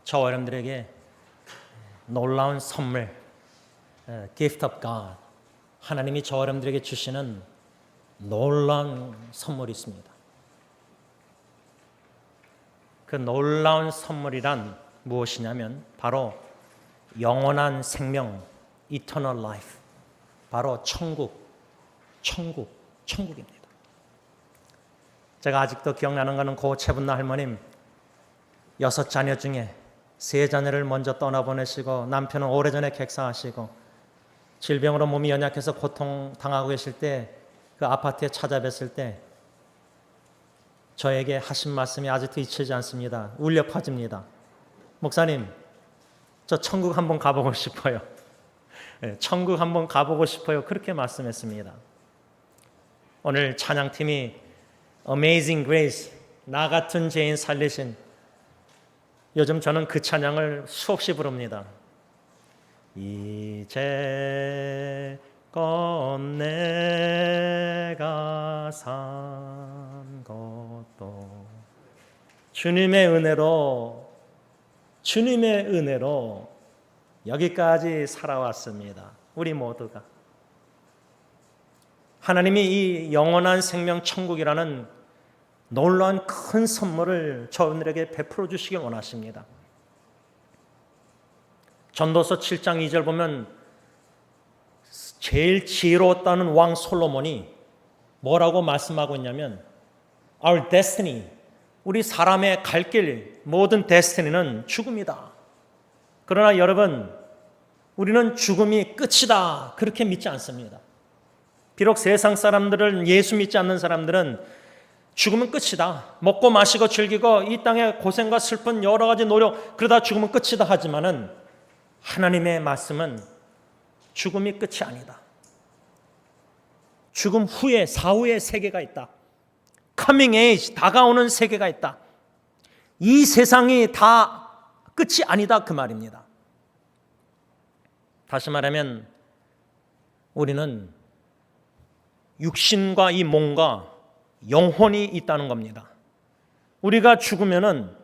저와 여러분들에게 놀라운 선물, gift of God, 하나님이 저와 여러분들에게 주시는 놀라운 선물이 있습니다. 그 놀라운 선물이란 무엇이냐면 바로 영원한 생명, eternal life, 바로 천국입니다. 제가 아직도 기억나는 것은 고 채분나 할머님 6자녀 중에 3자녀를 먼저 떠나보내시고 남편은 오래전에 객사하시고 질병으로 몸이 연약해서 고통당하고 계실 때 그 아파트에 찾아뵀을 때 저에게 하신 말씀이 아직도 잊히지 않습니다. 울려 퍼집니다. 목사님, 저 천국 한번 가보고 싶어요. 천국 한번 가보고 싶어요. 그렇게 말씀했습니다. 오늘 찬양팀이 Amazing Grace, 나 같은 죄인 살리신, 요즘 저는 그 찬양을 수없이 부릅니다. 이제껏 내가 산 것도 주님의 은혜로 여기까지 살아왔습니다. 우리 모두가 하나님이 이 영원한 생명 천국이라는 놀라운 큰 선물을 저분들에게 베풀어 주시길 원하십니다. 전도서 7장 2절 보면 제일 지혜로웠다는 왕 솔로몬이 뭐라고 말씀하고 있냐면 Our destiny, 우리 사람의 갈 길, 모든 데스티니는 죽음이다. 그러나 여러분, 우리는 죽음이 끝이다 그렇게 믿지 않습니다. 비록 세상 사람들은, 예수 믿지 않는 사람들은 죽으면 끝이다, 먹고 마시고 즐기고 이 땅의 고생과 슬픈 여러 가지 노력, 그러다 죽으면 끝이다 하지만은 하나님의 말씀은 죽음이 끝이 아니다. 죽음 후에 사후의 세계가 있다. Coming age, 다가오는 세계가 있다. 이 세상이 다 끝이 아니다 그 말입니다. 다시 말하면 우리는 육신과 이 몸과 영혼이 있다는 겁니다. 우리가 죽으면은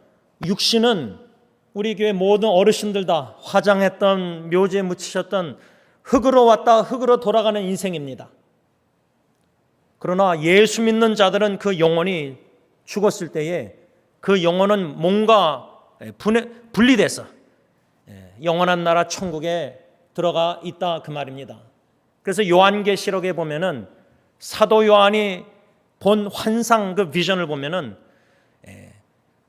육신은 우리 교회 모든 어르신들 다 화장했던, 묘지에 묻히셨던, 흙으로 왔다 흙으로 돌아가는 인생입니다. 그러나 예수 믿는 자들은 그 영혼이 죽었을 때에 그 영혼은 몸과 분리돼서 영원한 나라 천국에 들어가 있다 그 말입니다. 그래서 요한계시록에 보면은 사도 요한이 본 환상, 그 비전을 보면은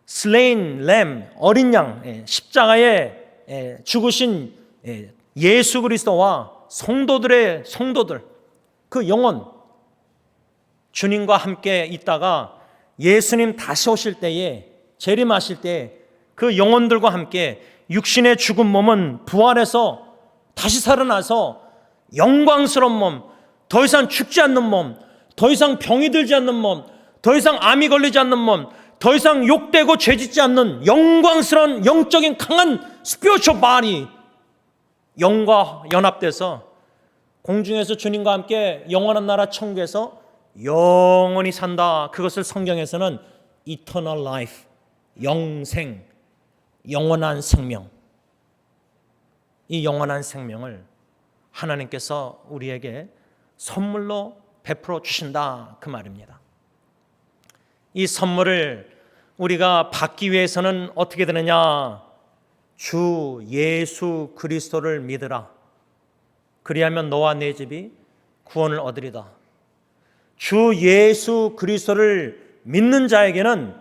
slain lamb, 어린 양, 십자가에 죽으신 예수 그리스도와 성도들, 그 영혼, 주님과 함께 있다가 예수님 다시 오실 때에, 재림하실 때에 그 영혼들과 함께 육신의 죽은 몸은 부활해서 다시 살아나서 영광스러운 몸, 더 이상 죽지 않는 몸, 더 이상 병이 들지 않는 몸, 더 이상 암이 걸리지 않는 몸, 더 이상 욕되고 죄짓지 않는 영광스러운 영적인 강한 스피리추얼 바디, 영과 연합돼서 공중에서 주님과 함께 영원한 나라 천국에서 영원히 산다. 그것을 성경에서는 eternal life, 영생, 영원한 생명, 이 영원한 생명을 하나님께서 우리에게 선물로 베풀어 주신다 그 말입니다. 이 선물을 우리가 받기 위해서는 어떻게 되느냐? 주 예수 그리스도를 믿으라. 그리하면 너와 내 집이 구원을 얻으리다. 주 예수 그리스도를 믿는 자에게는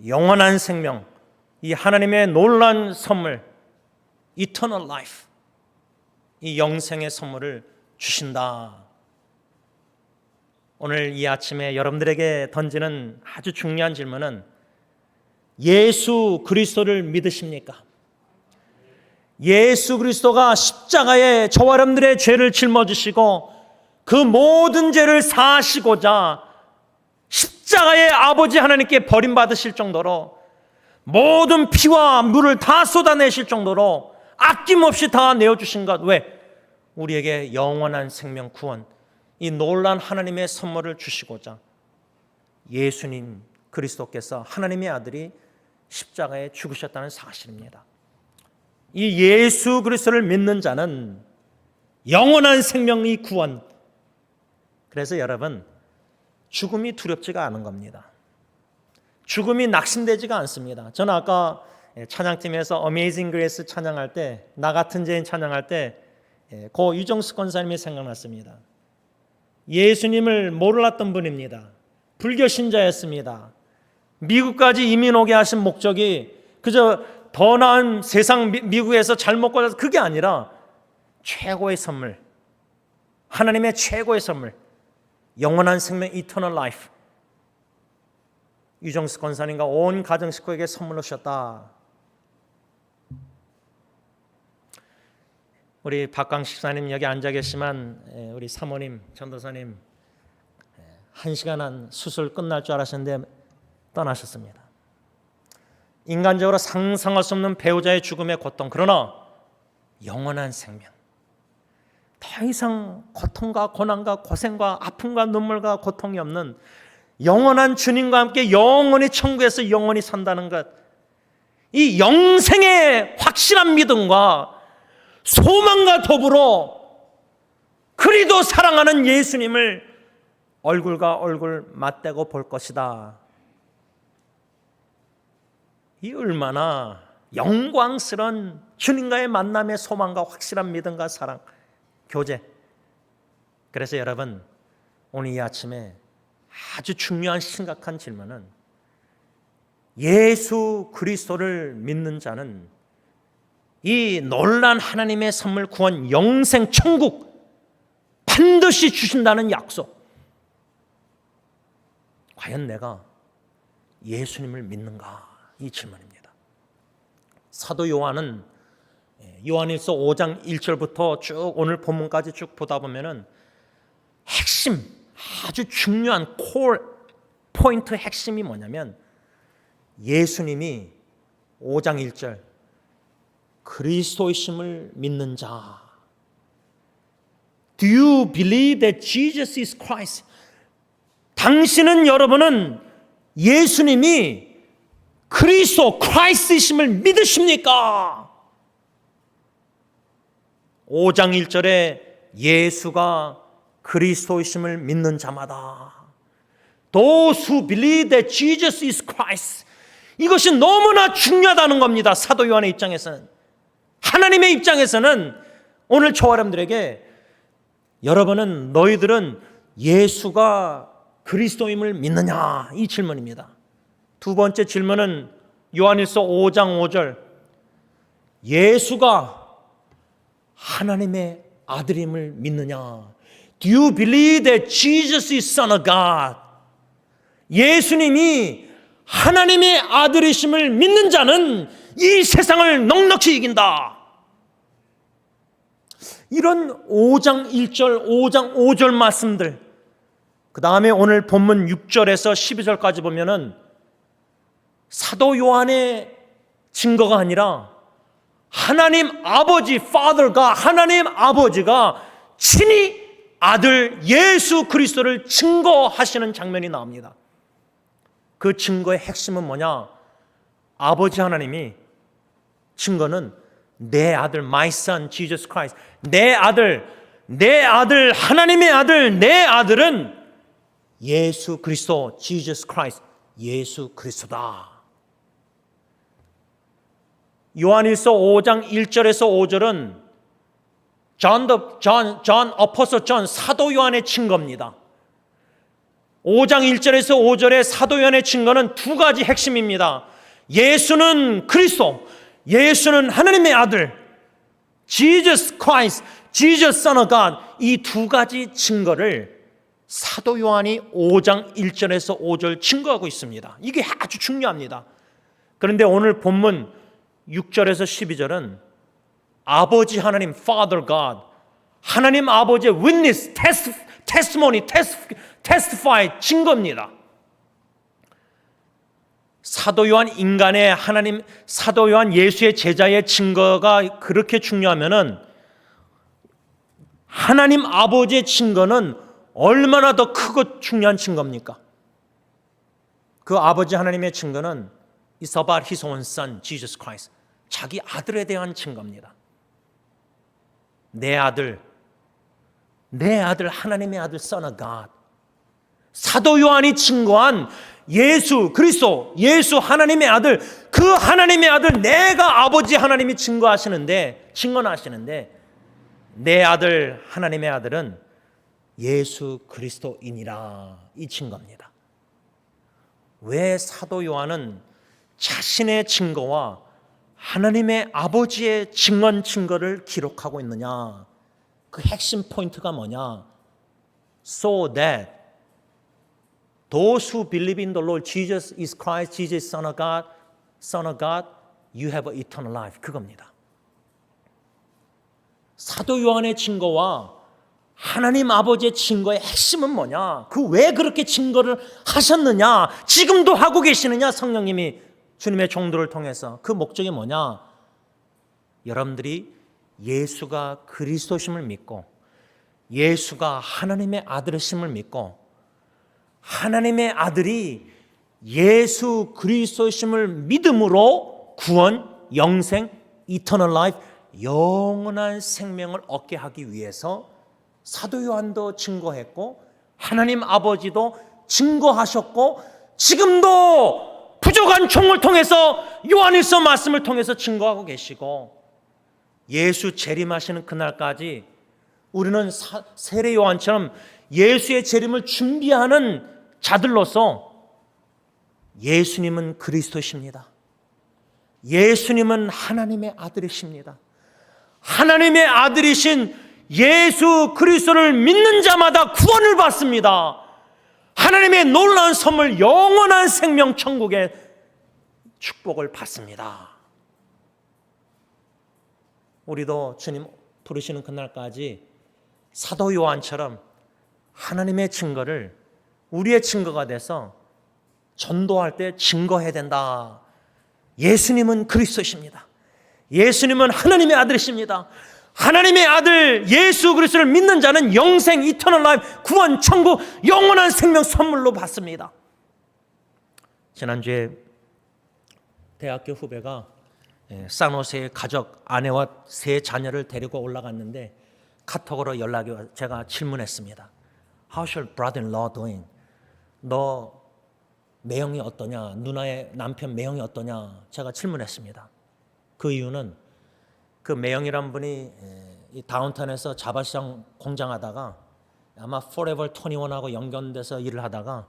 영원한 생명, 이 하나님의 놀라운 선물, eternal life, 이 영생의 선물을 주신다. 오늘 이 아침에 여러분들에게 던지는 아주 중요한 질문은 예수 그리스도를 믿으십니까? 예수 그리스도가 십자가에 저와 여러분들의 죄를 짊어지시고 그 모든 죄를 사하시고자 십자가의 아버지 하나님께 버림받으실 정도로 모든 피와 물을 다 쏟아내실 정도로 아낌없이 다 내어주신 것, 왜? 우리에게 영원한 생명 구원, 이 놀라운 하나님의 선물을 주시고자 예수님 그리스도께서, 하나님의 아들이 십자가에 죽으셨다는 사실입니다. 이 예수 그리스도를 믿는 자는 영원한 생명의 구원. 그래서 여러분, 죽음이 두렵지가 않은 겁니다. 죽음이 낙심되지가 않습니다. 저는 아까 찬양팀에서 Amazing Grace 찬양할 때, 나 같은 죄인 찬양할 때 고 유정수 권사님이 생각났습니다. 예수님을 몰랐던 분입니다. 불교 신자였습니다. 미국까지 이민 오게 하신 목적이 그저 더 나은 세상 미국에서 잘 먹고 자서 그게 아니라 최고의 선물, 하나님의 최고의 선물, 영원한 생명, Eternal Life, 유정수 권사님과 온 가정 식구에게 선물로 주셨다. 우리 박광식 사님 여기 앉아 계시지만 우리 사모님, 전도사님 1시간 한 수술 끝날 줄 알았는데 떠나셨습니다. 인간적으로 상상할 수 없는 배우자의 죽음의 고통, 그러나 영원한 생명, 더 이상 고통과 고난과 고생과 아픔과 눈물과 고통이 없는 영원한 주님과 함께 영원히 천국에서 영원히 산다는 것, 이 영생의 확실한 믿음과 소망과 더불어 그리도 사랑하는 예수님을 얼굴과 얼굴 맞대고 볼 것이다. 이 얼마나 영광스러운 주님과의 만남의 소망과 확실한 믿음과 사랑, 교제. 그래서 여러분, 오늘 이 아침에 아주 중요한 심각한 질문은, 예수 그리스도를 믿는 자는 이 놀란 하나님의 선물 구원, 영생 천국 반드시 주신다는 약속. 과연 내가 예수님을 믿는가? 이 질문입니다. 사도 요한은 요한일서 5장 1절부터 쭉 오늘 본문까지 쭉 보다 보면은 핵심, 아주 중요한 콜 포인트 핵심이 뭐냐면, 예수님이 5장 1절 그리스도이심을 믿는 자. Do you believe that Jesus is Christ? 당신은, 여러분은 예수님이 그리스도, 크라이스트이심을 믿으십니까? 5장 1절에 예수가 그리스도이심을 믿는 자마다, Those who believe that Jesus is Christ. 이것이 너무나 중요하다는 겁니다. 사도 요한의 입장에서는, 하나님의 입장에서는 오늘 저와 여러분들에게, 여러분은, 너희들은 예수가 그리스도임을 믿느냐? 이 질문입니다. 두 번째 질문은 요한일서 5장 5절, 예수가 하나님의 아들임을 믿느냐? Do you believe that Jesus is Son of God? 예수님이 하나님의 아들이심을 믿는 자는 이 세상을 넉넉히 이긴다. 이런 5장 1절, 5장 5절 말씀들, 그 다음에 오늘 본문 6절에서 12절까지 보면은 사도 요한의 증거가 아니라 하나님 아버지, Father가, 하나님 아버지가 친히 아들 예수 그리스도를 증거하시는 장면이 나옵니다. 그 증거의 핵심은 뭐냐? 아버지 하나님이 증거는 내 아들, my son, Jesus Christ, 내 아들, 하나님의 아들, 내 아들은 예수 그리스도, Jesus Christ, 예수 그리스도다. 요한일서 5장 1절에서 5절은 Apostle John, 사도 요한의 증거입니다. 5장 1절에서 5절의 사도 요한의 증거는 두 가지 핵심입니다. 예수는 그리스도, 예수는 하나님의 아들, Jesus Christ, Jesus Son of God, 이 두 가지 증거를 사도 요한이 5장 1절에서 5절 증거하고 있습니다. 이게 아주 중요합니다. 그런데 오늘 본문 6절에서 12절은 아버지 하나님, Father God, 하나님 아버지의 witness, testimony, testify, 증거입니다. 사도 요한 인간의 하나님, 사도 요한 예수의 제자의 증거가 그렇게 중요하면은 하나님 아버지의 증거는 얼마나 더 크고 중요한 증거입니까? 그 아버지 하나님의 증거는 It's about His own Son, Jesus Christ. 자기 아들에 대한 증거입니다. 내 아들, 하나님의 아들, Son of God. 사도 요한이 증거한 예수 그리스도, 예수 하나님의 아들, 그 하나님의 아들, 내가 아버지 하나님이 증거하시는데 내 아들, 하나님의 아들은 예수 그리스도이니라, 이 증거입니다. 왜 사도 요한은 자신의 증거와 하나님의 아버지의 증거를 기록하고 있느냐? 그 핵심 포인트가 뭐냐? So that those who believe in the Lord Jesus is Christ, Jesus is Son of God, you have eternal life. 그겁니다. 사도 요한의 증거와 하나님 아버지의 증거의 핵심은 뭐냐? 그 왜 그렇게 증거를 하셨느냐? 지금도 하고 계시느냐? 성령님이 주님의 종들을 통해서 그 목적이 뭐냐? 여러분들이 예수가 그리스도심을 믿고 예수가 하나님의 아들이심을 믿고 하나님의 아들이 예수 그리스도심을 믿음으로 구원, 영생, eternal life, 영원한 생명을 얻게 하기 위해서 사도 요한도 증거했고 하나님 아버지도 증거하셨고 지금도 부족한 종을 통해서 요한일서 말씀을 통해서 증거하고 계시고 예수 재림하시는 그날까지 우리는 세례 요한처럼 예수의 재림을 준비하는 자들로서 예수님은 그리스도십니다. 예수님은 하나님의 아들이십니다. 하나님의 아들이신 예수 그리스도를 믿는 자마다 구원을 받습니다. 하나님의 놀라운 선물, 영원한 생명 천국의 축복을 받습니다. 우리도 주님 부르시는 그날까지 사도 요한처럼 하나님의 증거를 우리의 증거가 돼서 전도할 때 증거해야 된다. 예수님은 그리스도십니다. 예수님은 하나님의 아들이십니다. 하나님의 아들 예수 그리스도를 믿는 자는 영생, 이터널 라이프, 구원, 천국, 영원한 생명 선물로 받습니다. 지난주에 대학교 후배가 산호세의 가족, 아내와 3 자녀를 데리고 올라갔는데 카톡으로 연락이 와서 제가 질문했습니다. How's your brother-in-law doing? 너 매형이 어떠냐? 누나의 남편 매형이 어떠냐? 제가 질문했습니다. 그 이유는 그 매형이란 분이 이 다운타운에서 자바시장 공장하다가 아마 Forever 21하고 연결돼서 일을 하다가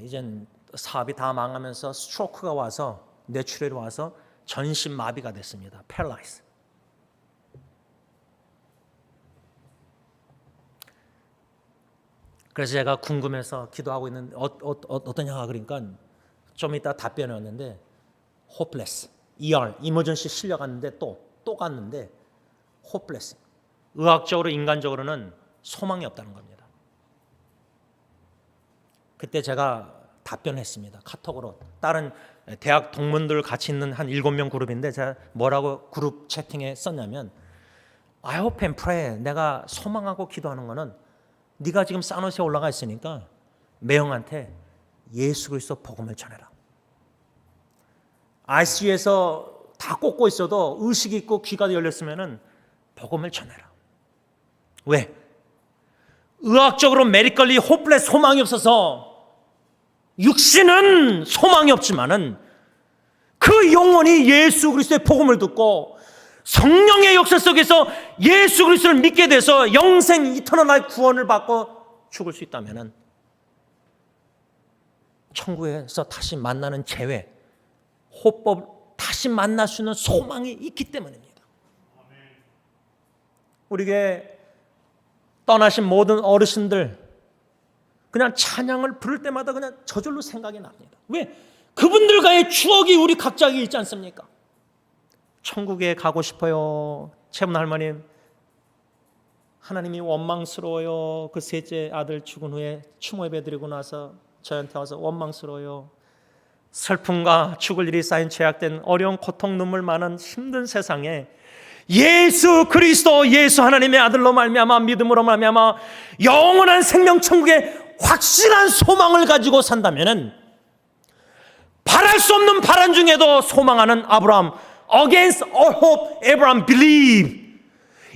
이젠 사업이 다 망하면서 스트로크가 와서 뇌출혈이 와서 전신 마비가 됐습니다. Paralyzed. 그래서 제가 궁금해서 기도하고 있는데 어떠냐 그러니까 좀 이따 답변이 왔는데 hopeless, emergency 실려갔는데 또 갔는데 hopeless. 의학적으로 인간적으로는 소망이 없다는 겁니다. 그때 제가 답변했습니다. 카톡으로. 다른 대학 동문들 같이 있는 한 7명 그룹인데 제가 뭐라고 그룹 채팅에 썼냐면 I hope and pray. 내가 소망하고 기도하는 거는 네가 지금 산호세에 올라가 있으니까 매형한테 예수 그리스도 복음을 전해라. ICU에서 다 꽂고 있어도 의식이 있고 귀가 열렸으면은 복음을 전해라. 왜? 의학적으로 메디컬리 호플레스 소망이 없어서 육신은 소망이 없지만은 그 영혼이 예수 그리스도의 복음을 듣고 성령의 역사 속에서 예수 그리스도를 믿게 돼서 영생 이터널 라이프 구원을 받고 죽을 수 있다면은 천국에서 다시 만나는 재회, 호법 다시 만날 수 있는 소망이 있기 때문입니다. 우리에게 떠나신 모든 어르신들 그냥 찬양을 부를 때마다 그냥 저절로 생각이 납니다. 왜? 그분들과의 추억이 우리 각자에게 있지 않습니까? 천국에 가고 싶어요. 채문 할머님, 하나님이 원망스러워요. 그 셋째 아들 죽은 후에 추모 예배 드리고 나서 저한테 와서 원망스러워요. 슬픔과 죽을 일이 쌓인 죄악된 어려운 고통 눈물 많은 힘든 세상에 예수 그리스도 예수 하나님의 아들로 말미암아 믿음으로 말미암아 영원한 생명 천국의 확실한 소망을 가지고 산다면은 바라기 할 수 없는 바람 중에도 소망하는 아브라함. Against all hope, Abraham believed.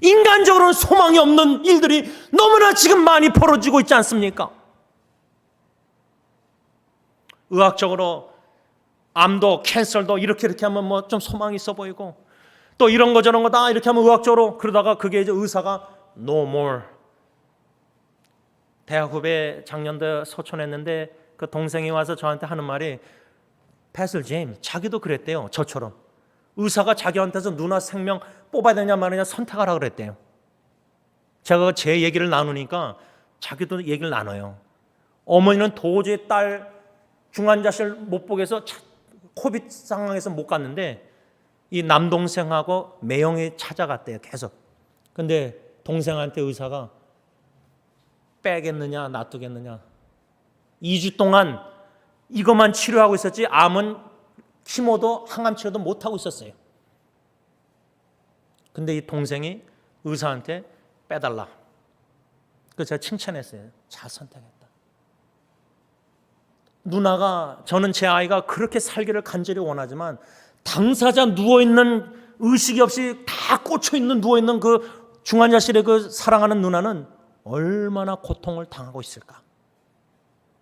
인간적으로는 소망이 없는 일들이 너무나 지금 많이 벌어지고 있지 않습니까? 의학적으로 암도 캔서도 이렇게 하면 뭐 좀 소망이 있어 보이고, 또 이런 거 저런 거 다 이렇게 하면 의학적으로, 그러다가 그게 이제 의사가 no more. 대학 후배 작년도 소천했는데 그 동생이 와서 저한테 하는 말이, 패슬 제임 자기도 그랬대요. 저처럼 의사가 자기한테서 누나 생명 뽑아야 되냐 마느냐 선택하라 그랬대요. 제가 제 얘기를 나누니까 자기도 얘기를 나눠요. 어머니는 도저히 딸 중환자실 못 보게 해서 코비드 상황에서 못 갔는데 이 남동생하고 매형이 찾아갔대요. 계속. 근데 동생한테 의사가 빼겠느냐 놔두겠느냐, 2주 동안 이것만 치료하고 있었지 암은 키모도 항암 치료도 못하고 있었어요. 근데 이 동생이 의사한테 빼달라. 그래서 제가 칭찬했어요. 잘 선택했다. 누나가, 저는 제 아이가 그렇게 살기를 간절히 원하지만 당사자 누워있는, 의식이 없이 다 꽂혀있는 누워있는 그 중환자실에 그 사랑하는 누나는 얼마나 고통을 당하고 있을까.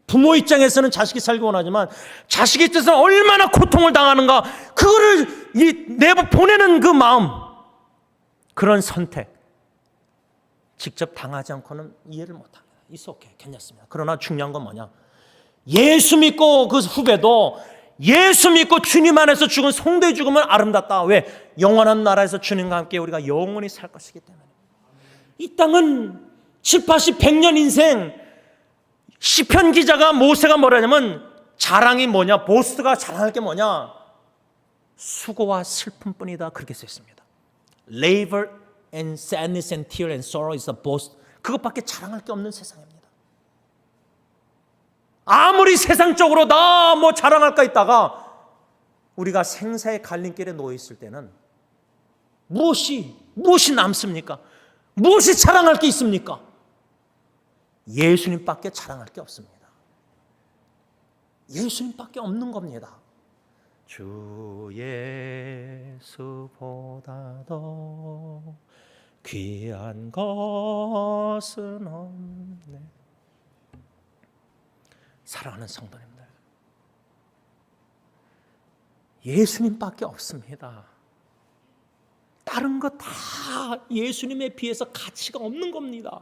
부모 입장에서는 자식이 살기 원하지만 자식의 입장에서는 얼마나 고통을 당하는가, 그거를 보내는 그 마음, 그런 선택 직접 당하지 않고는 이해를 못합니다. It's okay, 괜찮습니다. 그러나 중요한 건 뭐냐, 예수 믿고 그 후배도 예수 믿고 주님 안에서 죽은 성도의 죽음은 아름답다. 왜? 영원한 나라에서 주님과 함께 우리가 영원히 살 것이기 때문에. 이 땅은 7, 80, 100년 인생, 시편 기자가, 모세가 뭐라 하냐면, 자랑이 뭐냐, 보스트가 자랑할 게 뭐냐, 수고와 슬픔뿐이다, 그렇게 써 있습니다. Labor and sadness and tear and sorrow is a boast. 그것밖에 자랑할 게 없는 세상입니다. 아무리 세상적으로 나 뭐 자랑할까 있다가 우리가 생사의 갈림길에 놓여 있을 때는 무엇이 남습니까? 무엇이 자랑할 게 있습니까? 예수님밖에 자랑할 게 없습니다. 예수님밖에 없는 겁니다. 주 예수보다 더 귀한 것은 없네. 사랑하는 성도님들, 예수님밖에 없습니다. 다른 거 다 예수님에 비해서 가치가 없는 겁니다.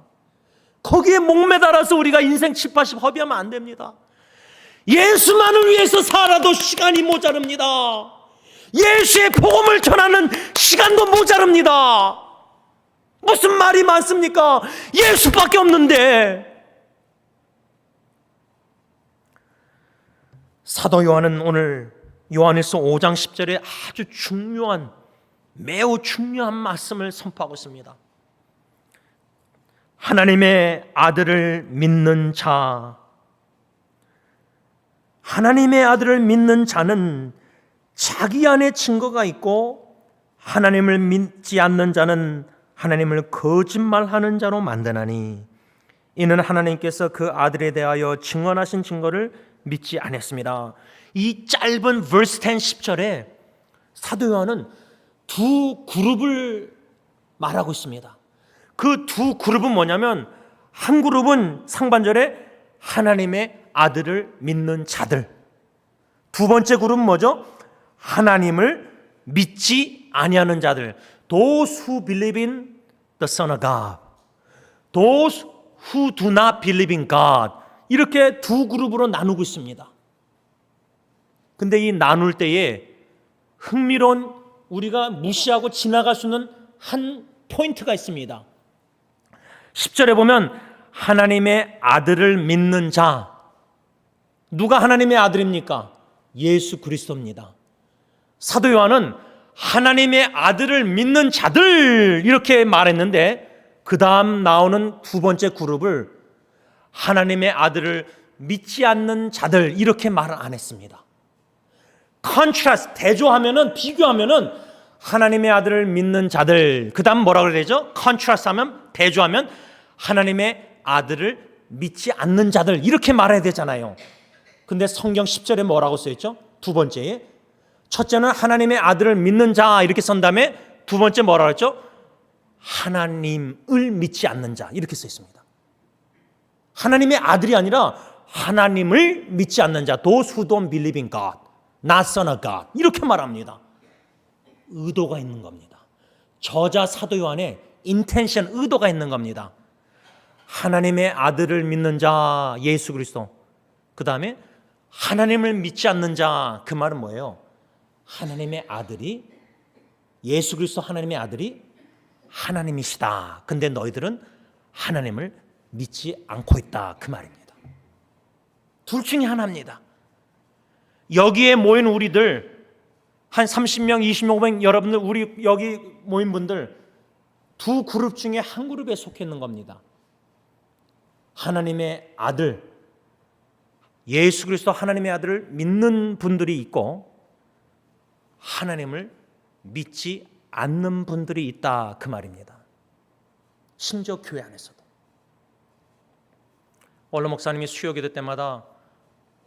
거기에 목매달아서 우리가 인생 7, 80 허비하면 안 됩니다. 예수만을 위해서 살아도 시간이 모자릅니다. 예수의 복음을 전하는 시간도 모자릅니다. 무슨 말이 많습니까? 예수밖에 없는데. 사도 요한은 오늘 요한일서 5장 10절에 아주 중요한, 매우 중요한 말씀을 선포하고 있습니다. 하나님의 아들을 믿는 자, 하나님의 아들을 믿는 자는 자기 안에 증거가 있고, 하나님을 믿지 않는 자는 하나님을 거짓말하는 자로 만드나니, 이는 하나님께서 그 아들에 대하여 증언하신 증거를 믿지 않았습니다. 이 짧은 verse 10, 10절에 사도 요한은 두 그룹을 말하고 있습니다. 그 두 그룹은 뭐냐면, 한 그룹은 상반절에 하나님의 아들을 믿는 자들, 두 번째 그룹은 뭐죠? 하나님을 믿지 아니하는 자들, those who believe in the Son of God, those who do not believe in God, 이렇게 두 그룹으로 나누고 있습니다. 근데 이 나눌 때에 흥미로운, 우리가 무시하고 지나갈 수 있는 한 포인트가 있습니다. 10절에 보면 하나님의 아들을 믿는 자, 누가 하나님의 아들입니까? 예수 그리스도입니다. 사도 요한은 하나님의 아들을 믿는 자들 이렇게 말했는데, 그 다음 나오는 두 번째 그룹을 하나님의 아들을 믿지 않는 자들 이렇게 말을 안 했습니다. 컨트라스트, 대조하면은, 비교하면은 하나님의 아들을 믿는 자들, 그 다음 뭐라 그래야 되죠? 컨트라스트 하면, 대조하면 하나님의 아들을 믿지 않는 자들 이렇게 말해야 되잖아요. 근데 성경 10절에 뭐라고 써있죠? 두 번째에 첫째는 하나님의 아들을 믿는 자 이렇게 쓴 다음에 두 번째 뭐라 그랬죠? 하나님을 믿지 않는 자 이렇게 써 있습니다. 하나님의 아들이 아니라 하나님을 믿지 않는 자, those who don't believe in God, not son of God 이렇게 말합니다. 의도가 있는 겁니다. 저자 사도 요한의 intention, 의도가 있는 겁니다. 하나님의 아들을 믿는 자 예수 그리스도, 그 다음에 하나님을 믿지 않는 자, 그 말은 뭐예요? 하나님의 아들이, 예수 그리스도 하나님의 아들이 하나님이시다. 근데 너희들은 하나님을 믿지 않고 있다. 그 말입니다. 둘 중에 하나입니다. 여기에 모인 우리들 한 30명, 20명, 500명 여러분들 우리 여기 모인 분들 두 그룹 중에 한 그룹에 속해 있는 겁니다. 하나님의 아들, 예수 그리스도 하나님의 아들을 믿는 분들이 있고 하나님을 믿지 않는 분들이 있다 그 말입니다. 심지어 교회 안에서도. 원로 목사님이 수요 기도 때마다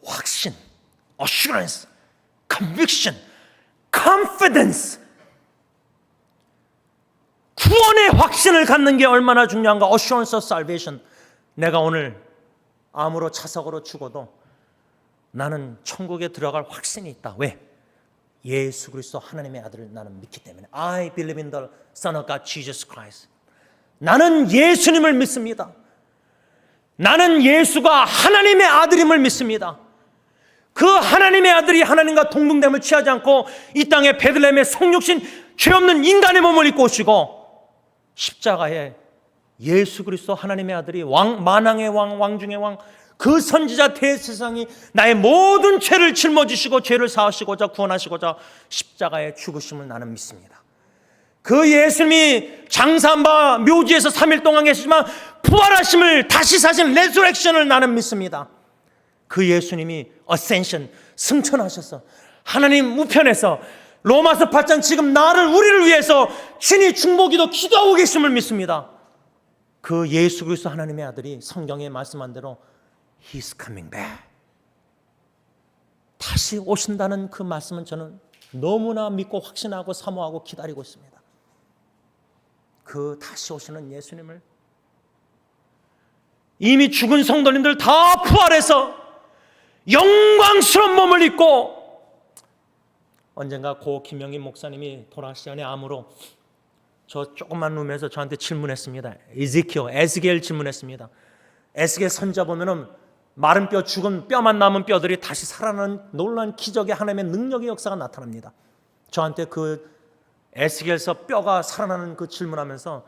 확신, assurance, conviction, confidence, 구원의 확신을 갖는 게 얼마나 중요한가. assurance of salvation. 내가 오늘 암으로 차석으로 죽어도 나는 천국에 들어갈 확신이 있다. 왜? 예수 그리스도 하나님의 아들을 나는 믿기 때문에. I believe in the Son of God, Jesus Christ. 나는 예수님을 믿습니다. 나는 예수가 하나님의 아들임을 믿습니다. 그 하나님의 아들이 하나님과 동등됨을 취하지 않고 이 땅에 베들레헴의 성육신 죄 없는 인간의 몸을 입고 오시고 십자가에 예수 그리스도 하나님의 아들이 왕, 만왕의 왕, 왕 중의 왕, 그 선지자 대세상이 나의 모든 죄를 짊어지시고 죄를 사하시고자 구원하시고자 십자가에 죽으심을 나는 믿습니다. 그 예수님이 장사한 바 묘지에서 3일 동안 계시지만 부활하심을 다시 사신 레surrection을 나는 믿습니다. 그 예수님이 ascension, 승천하셔서 하나님 우편에서 로마서 8장 지금 나를 우리를 위해서 친히 중보기도 기도하고 계심을 믿습니다. 그 예수 그리스도 하나님의 아들이 성경에 말씀한 대로 He's coming back. 다시 오신다는 그 말씀은 저는 너무나 믿고 확신하고 사모하고 기다리고 있습니다. 그 다시 오시는 예수님을 이미 죽은 성도님들 다 부활해서 영광스러운 몸을 입고 언젠가 고 김영인 목사님이 돌아가시기 전에 암으로 저 조그만 룸에서 저한테 질문했습니다. 에스겔 질문했습니다. 에스겔 선자 보면은 마른 뼈, 죽은 뼈만 남은 뼈들이 다시 살아나는 놀라운 기적의 하나님의 능력의 역사가 나타납니다. 저한테 그 에스겔서 뼈가 살아나는 그 질문하면서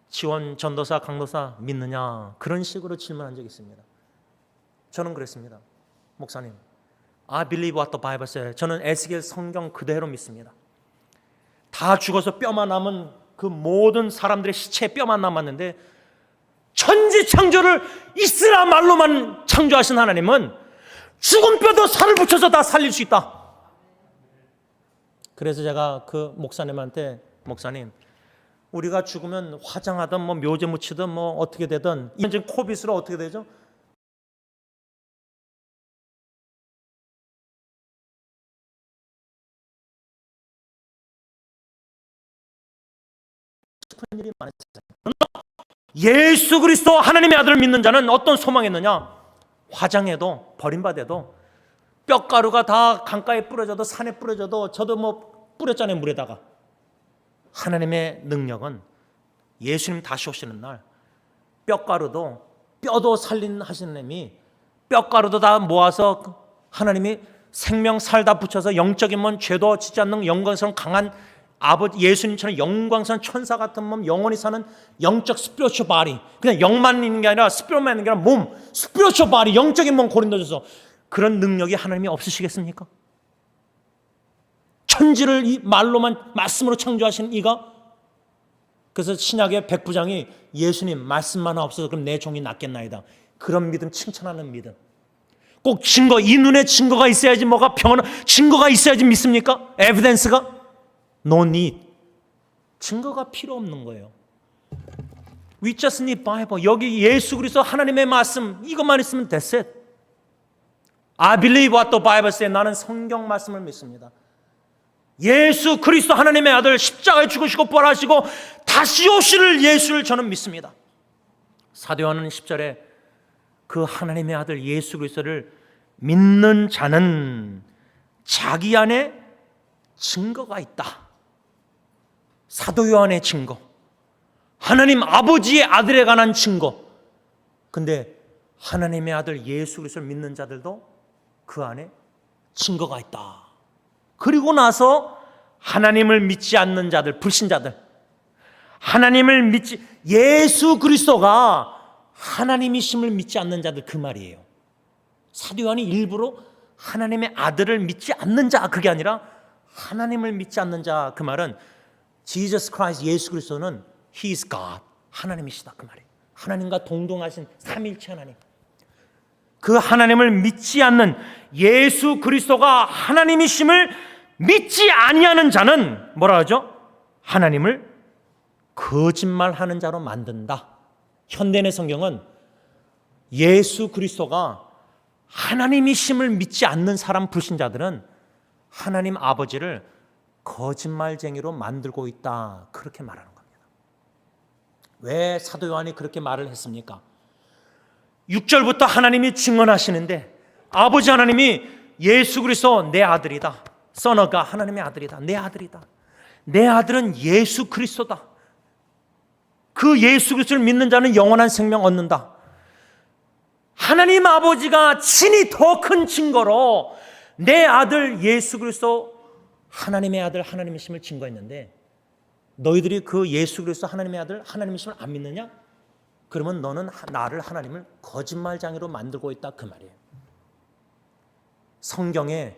지원 전도사, 강도사 믿느냐 그런 식으로 질문한 적이 있습니다. 저는 그랬습니다. 목사님, I believe what the Bible says. 저는 에스겔 성경 그대로 믿습니다. 다 죽어서 뼈만 남은 그 모든 사람들의 시체에 뼈만 남았는데 천지 창조를 이스라 말로만 창조하신 하나님은 죽은 뼈도 살을 붙여서 다 살릴 수 있다. 그래서 제가 그 목사님한테 목사님, 우리가 죽으면 화장하든 뭐 묘제 묻히든 뭐 어떻게 되든 이제 코빗으로 어떻게 되죠? 싶은 일이 많았어요. 예수 그리스도 하나님의 아들을 믿는 자는 어떤 소망이 있느냐? 화장해도 버림받아도 뼈가루가 다 강가에 뿌려져도 산에 뿌려져도 저도 뭐 뿌렸잖아요, 물에다가. 하나님의 능력은 예수님 다시 오시는 날 뼈가루도 뼈도 살린 하시는 님이 뼈가루도 다 모아서 하나님이 생명 살다 붙여서 영적인 몸 죄도 짓지 않는 영광스러운 강한 아버지 예수님처럼 영광스러운 천사 같은 몸, 영원히 사는 영적 스피리추얼 바디, 그냥 영만 있는 게 아니라 스피릿만 있는 게 아니라 몸, 스피리추얼 바디, 영적인 몸 고린도전서 그런 능력이 하나님이 없으시겠습니까? 천지를 이 말로만 말씀으로 창조하신 이가. 그래서 신약의 백부장이 예수님 말씀만 없어서 그럼 내 종이 낫겠나이다. 그런 믿음, 칭찬하는 믿음. 꼭 증거, 이 눈에 증거가 있어야지 뭐가 증거가 있어야지 믿습니까? 에비던스가? No need. 증거가 필요 없는 거예요. We just need Bible. 여기 예수 그리스도 하나님의 말씀 이것만 있으면 that's it. I believe what the Bible says. 나는 성경 말씀을 믿습니다. 예수 그리스도 하나님의 아들 십자가에 죽으시고 부활하시고 다시 오실 예수를 저는 믿습니다. 사도 요한은 10절에 그 하나님의 아들 예수 그리스도를 믿는 자는 자기 안에 증거가 있다. 사도 요한의 증거, 하나님 아버지의 아들에 관한 증거. 근데 하나님의 아들 예수 그리스도를 믿는 자들도 그 안에 증거가 있다. 그리고 나서 하나님을 믿지 않는 자들, 불신자들, 하나님을 믿지, 예수 그리스도가 하나님이심을 믿지 않는 자들, 그 말이에요. 사도 요한이 일부러 하나님의 아들을 믿지 않는 자, 그게 아니라 하나님을 믿지 않는 자, 그 말은 Jesus Christ, 예수 그리스도는 He is God, 하나님이시다, 그 말이에요. 하나님과 동등하신 삼위일체 하나님. 그 하나님을 믿지 않는, 예수 그리스도가 하나님이심을 믿지 아니하는 자는 뭐라 하죠? 하나님을 거짓말하는 자로 만든다. 현대인의 성경은 예수 그리스도가 하나님이심을 믿지 않는 사람, 불신자들은 하나님 아버지를 거짓말쟁이로 만들고 있다, 그렇게 말하는 겁니다. 왜 사도 요한이 그렇게 말을 했습니까? 6절부터 하나님이 증언하시는데, 아버지 하나님이 예수 그리스도 내 아들이다, 써너가 하나님의 아들이다, 내 아들이다, 내 아들은 예수 그리스도다, 그 예수 그리스도를 믿는 자는 영원한 생명 얻는다. 하나님 아버지가 친히 더 큰 증거로 내 아들 예수 그리스도 하나님의 아들 하나님이심을 증거했는데, 너희들이 그 예수 그리스도 하나님의 아들 하나님이심을 안 믿느냐? 그러면 너는 나를, 하나님을 거짓말장애로 만들고 있다, 그 말이에요. 성경에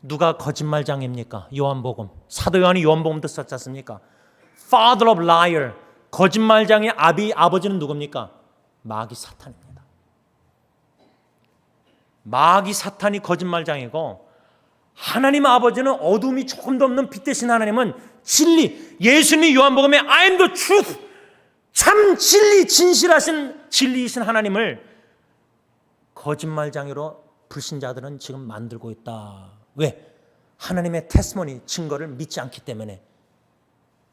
누가 거짓말장애입니까? 요한복음, 사도 요한이 요한복음도 썼지 않습니까? Father of liar, 거짓말장애 아버지는 누굽니까? 마귀 사탄입니다. 마귀 사탄이 거짓말장애고, 하나님 아버지는 어둠이 조금도 없는 빛 대신 하나님은 진리, 예수님이 요한복음에 I am the truth, 참 진리, 진실하신 진리이신 하나님을 거짓말장애로 불신자들은 지금 만들고 있다. 왜? 하나님의 테스모니, 증거를 믿지 않기 때문에.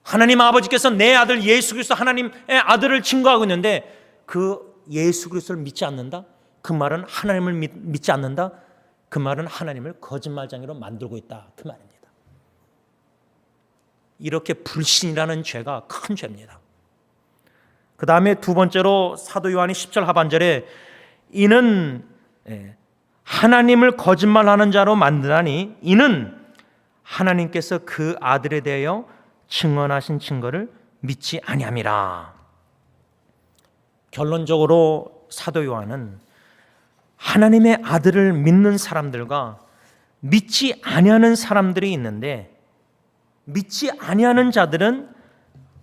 하나님 아버지께서 내 아들 예수 그리스도 하나님의 아들을 증거하고 있는데, 그 예수 그리스도를 믿지 않는다? 그 말은 하나님을 믿지 않는다? 그 말은 하나님을 거짓말장애로 만들고 있다, 그 말입니다. 이렇게 불신이라는 죄가 큰 죄입니다. 그 다음에 두 번째로 사도 요한이 10절 하반절에 이는 하나님을 거짓말하는 자로 만드나니 이는 하나님께서 그 아들에 대하여 증언하신 증거를 믿지 아니함이라. 결론적으로 사도 요한은 하나님의 아들을 믿는 사람들과 믿지 아니하는 사람들이 있는데, 믿지 아니하는 자들은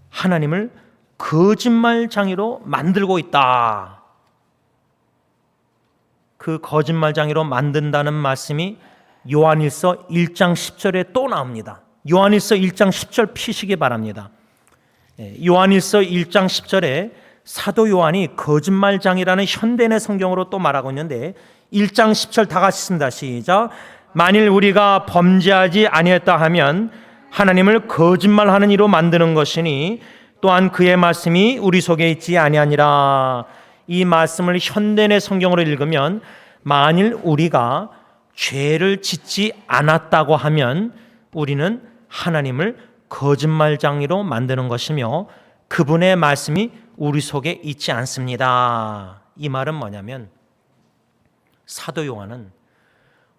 하나님을 거짓말장애로 만들고 있다. 그 거짓말장애로 만든다는 말씀이 요한일서 1장 10절에 또 나옵니다. 요한일서 1장 10절 피시기 바랍니다. 요한일서 1장 10절에 사도 요한이 거짓말장애라는 현대인의 성경으로 또 말하고 있는데, 1장 10절 다 같이 쓴다. 시작. 만일 우리가 범죄하지 아니했다 하면 하나님을 거짓말하는 이로 만드는 것이니 또한 그의 말씀이 우리 속에 있지 아니하니라. 이 말씀을 현대인의 성경으로 읽으면 만일 우리가 죄를 짓지 않았다고 하면 우리는 하나님을 거짓말장애로 만드는 것이며 그분의 말씀이 우리 속에 있지 않습니다. 이 말은 뭐냐면, 사도 요한은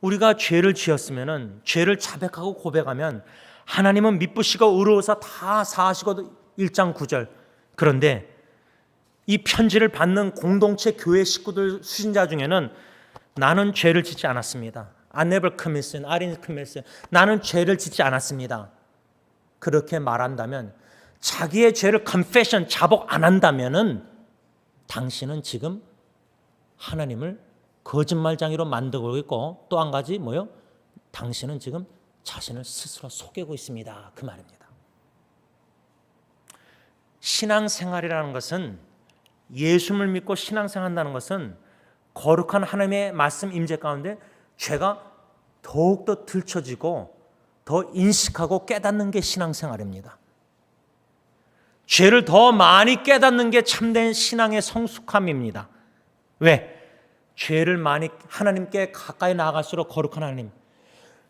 우리가 죄를 지었으면, 죄를 자백하고 고백하면 하나님은 미쁘시고 의로워서 다 사하시고, 1장 9절. 그런데 이 편지를 받는 공동체 교회 식구들, 수신자 중에는 나는 죄를 짓지 않았습니다. I never commit sin, I didn't commit sin. 나는 죄를 짓지 않았습니다. 그렇게 말한다면, 자기의 죄를 confession, 자복 안 한다면은 당신은 지금 하나님을 거짓말장애로 만들고 있고, 또 한 가지 뭐요? 당신은 지금 자신을 스스로 속이고 있습니다, 그 말입니다. 신앙생활이라는 것은, 예수를 믿고 신앙생활한다는 것은 거룩한 하나님의 말씀 임재 가운데 죄가 더욱더 들춰지고 더 인식하고 깨닫는 게 신앙생활입니다. 죄를 더 많이 깨닫는 게 참된 신앙의 성숙함입니다. 왜? 죄를 많이 하나님께 가까이 나아갈수록 거룩한 하나님,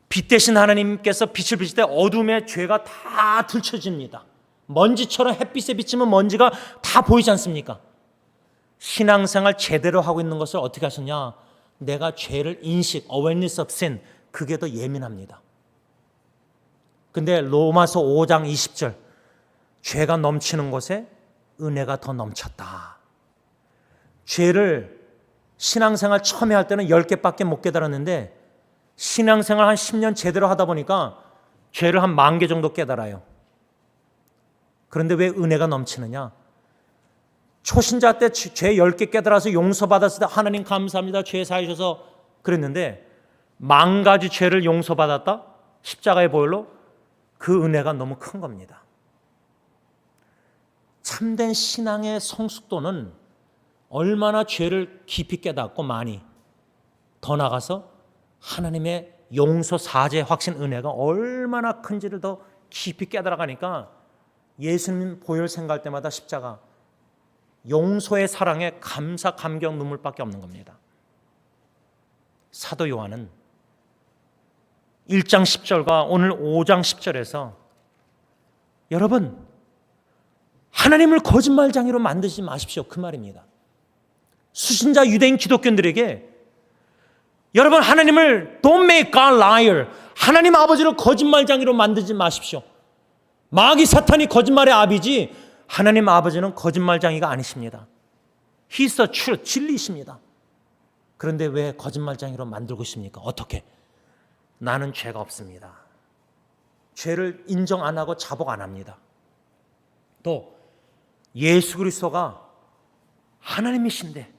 빛 대신 하나님께서 빛을 비칠 때 어둠의 죄가 다 들춰집니다. 먼지처럼 햇빛에 비치면 먼지가 다 보이지 않습니까? 신앙생활 제대로 하고 있는 것을 어떻게 하셨냐? 내가 죄를 인식, awareness of sin, 그게 더 예민합니다. 근데 로마서 5장 20절, 죄가 넘치는 곳에 은혜가 더 넘쳤다. 죄를 신앙생활 처음에 할 때는 10개밖에 못 깨달았는데 신앙생활 한 10년 제대로 하다 보니까 죄를 한 10,000개 정도 깨달아요. 그런데 왜 은혜가 넘치느냐? 초신자 때 죄 10개 깨달아서 용서받았을 때 하나님 감사합니다, 죄 사해 주셔서 그랬는데 10,000가지 죄를 용서받았다? 십자가의 보혈로? 그 은혜가 너무 큰 겁니다. 참된 신앙의 성숙도는 얼마나 죄를 깊이 깨닫고 많이, 더 나가서 하나님의 용서, 사죄, 확신, 은혜가 얼마나 큰지를 더 깊이 깨달아가니까 예수님 보혈 생각할 때마다 십자가, 용서의 사랑에 감사, 감격, 눈물밖에 없는 겁니다. 사도 요한은 1장 10절과 오늘 5장 10절에서 여러분, 하나님을 거짓말장애로 만드지 마십시오, 그 말입니다. 수신자 유대인 기독교인들에게 여러분, 하나님을 don't make God liar, 하나님 아버지를 거짓말장애로 만들지 마십시오. 마귀 사탄이 거짓말의 아비지 하나님 아버지는 거짓말장애가 아니십니다. He's the truth, 진리이십니다. 그런데 왜 거짓말장애로 만들고 있습니까? 어떻게? 나는 죄가 없습니다. 죄를 인정 안 하고 자복 안 합니다. 또 예수 그리스도가 하나님이신데,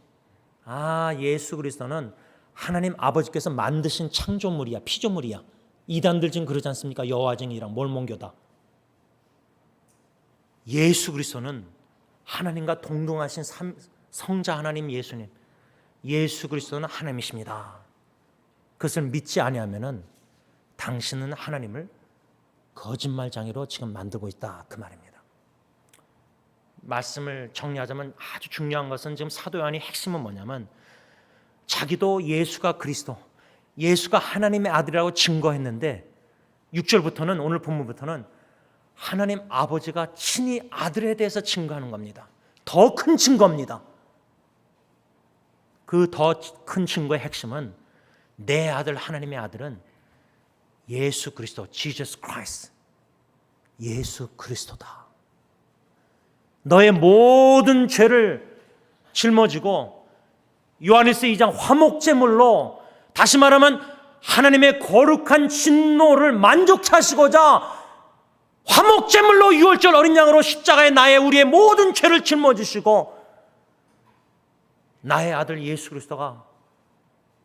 예수 그리스도는 하나님 아버지께서 만드신 창조물이야, 피조물이야. 이단들 지금 그러지 않습니까? 여화증이랑 몰몬교다. 예수 그리스도는 하나님과 동등하신 성자 하나님 예수님, 예수 그리스도는 하나님이십니다. 그것을 믿지 아니하면은 당신은 하나님을 거짓말장애로 지금 만들고 있다, 그 말입니다. 말씀을 정리하자면 아주 중요한 것은 지금 사도 요한의 핵심은 뭐냐면 자기도 예수가 그리스도, 예수가 하나님의 아들이라고 증거했는데 6절부터는, 오늘 본문부터는 하나님 아버지가 친히 아들에 대해서 증거하는 겁니다. 더 큰 증거입니다. 그 더 큰 증거의 핵심은 내 아들, 하나님의 아들은 예수 그리스도, Jesus Christ, 예수 그리스도다. 너의 모든 죄를 짊어지고 요한일서 2장 화목제물로, 다시 말하면 하나님의 거룩한 진노를 만족케 하시고자 화목제물로 6월절 어린 양으로 십자가에 우리의 모든 죄를 짊어지시고 나의 아들 예수 그리스도가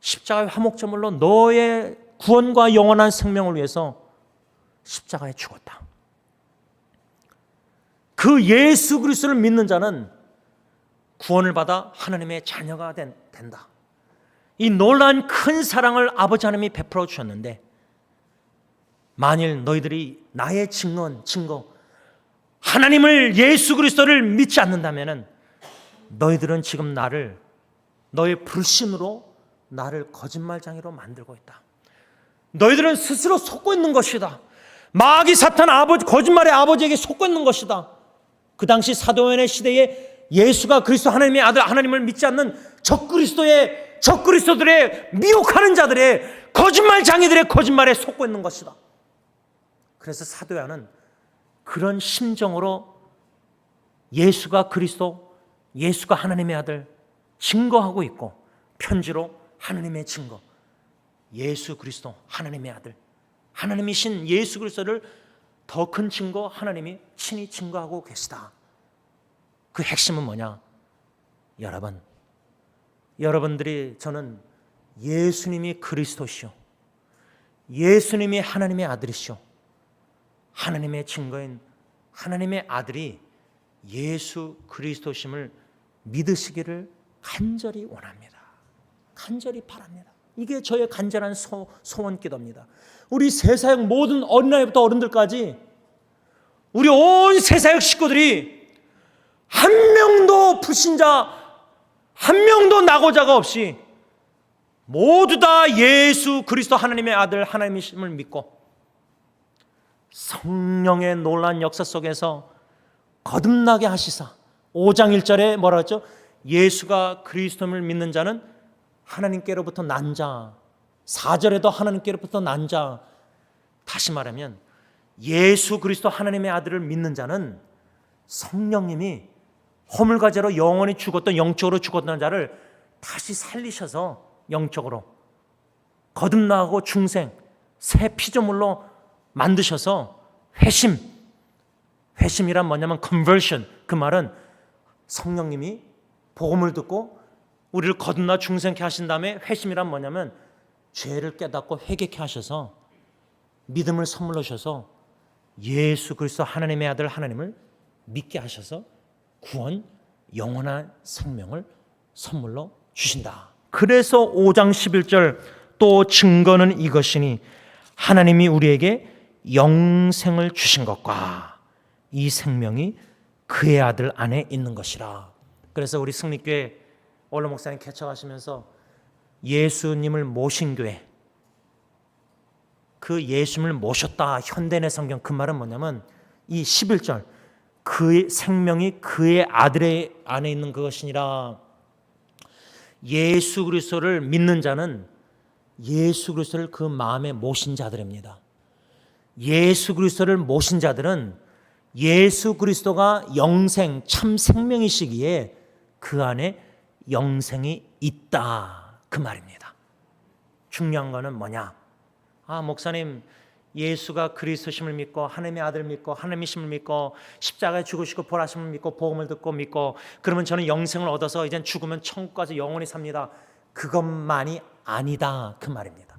십자가의 화목제물로 너의 구원과 영원한 생명을 위해서 십자가에 죽었다. 그 예수 그리스도를 믿는 자는 구원을 받아 하나님의 자녀가 된다. 이 놀라운 큰 사랑을 아버지 하나님이 베풀어 주셨는데, 만일 너희들이 나의 증거, 하나님을, 예수 그리스도를 믿지 않는다면 너희들은 지금 나를, 너의 불신으로 나를 거짓말장애로 만들고 있다. 너희들은 스스로 속고 있는 것이다. 마귀 사탄 아버지, 거짓말의 아버지에게 속고 있는 것이다. 그 당시 사도 요한의 시대에 예수가 그리스도 하나님의 아들, 하나님을 믿지 않는 적그리스도들의 미혹하는 자들의 거짓말장애들의 거짓말에 속고 있는 것이다. 그래서 사도 요한은 그런 심정으로 예수가 그리스도, 예수가 하나님의 아들 증거하고 있고, 편지로 하나님의 증거, 예수 그리스도 하나님의 아들, 하나님이신 예수 그리스도를 더 큰 증거 하나님이 친히 증거하고 계시다. 그 핵심은 뭐냐? 여러분들이, 저는 예수님이 그리스도시오, 예수님이 하나님의 아들이시오, 하나님의 증거인 하나님의 아들이 예수 그리스도심을 믿으시기를 간절히 원합니다. 간절히 바랍니다. 이게 저의 간절한 소원 기도입니다. 우리 새사역 모든 어린아이부터 어른들까지 우리 온 새사역 식구들이 한 명도 불신자, 한 명도 낙오자가 없이 모두 다 예수 그리스도 하나님의 아들 하나님이심을 믿고 성령의 놀라운 역사 속에서 거듭나게 하시사 5장 1절에 뭐라 했죠? 예수가 그리스도를 믿는 자는 하나님께로부터 난 자. 4절에도 하나님께로부터 난 자. 다시 말하면 예수 그리스도 하나님의 아들을 믿는 자는 성령님이 허물과제로 영원히 죽었던, 영적으로 죽었던 자를 다시 살리셔서 영적으로 거듭나고 중생, 새 피조물로 만드셔서 회심이란 뭐냐면 conversion, 그 말은 성령님이 복음을 듣고 우리를 거듭나 중생케 하신 다음에 회심이란 뭐냐면 죄를 깨닫고 회개케 하셔서 믿음을 선물로 주셔서 예수 그리스도 하나님의 아들 하나님을 믿게 하셔서 구원, 영원한 생명을 선물로 주신다. 그래서 5장 11절 또 증거는 이것이니 하나님이 우리에게 영생을 주신 것과 이 생명이 그의 아들 안에 있는 것이라. 그래서 우리 승리교회 원로 목사님 개척하시면서 예수님을 모신 교회, 그 예수님을 모셨다 현대내 성경, 그 말은 뭐냐면 이 11절 그의 생명이 그의 아들의 안에 있는 그것이니라. 예수 그리스도를 믿는 자는 예수 그리스도를 그 마음에 모신 자들입니다. 예수 그리스도를 모신 자들은 예수 그리스도가 영생 참 생명이시기에 그 안에 영생이 있다, 그 말입니다. 중요한 거는 뭐냐? 목사님, 예수가 그리스도심을 믿고 하나님의 아들을 믿고 하나님이심을 믿고 십자가에 죽으시고 부활하심을 믿고 복음을 듣고 믿고 그러면 저는 영생을 얻어서 이젠 죽으면 천국 가서 영원히 삽니다. 그것만이 아니다, 그 말입니다.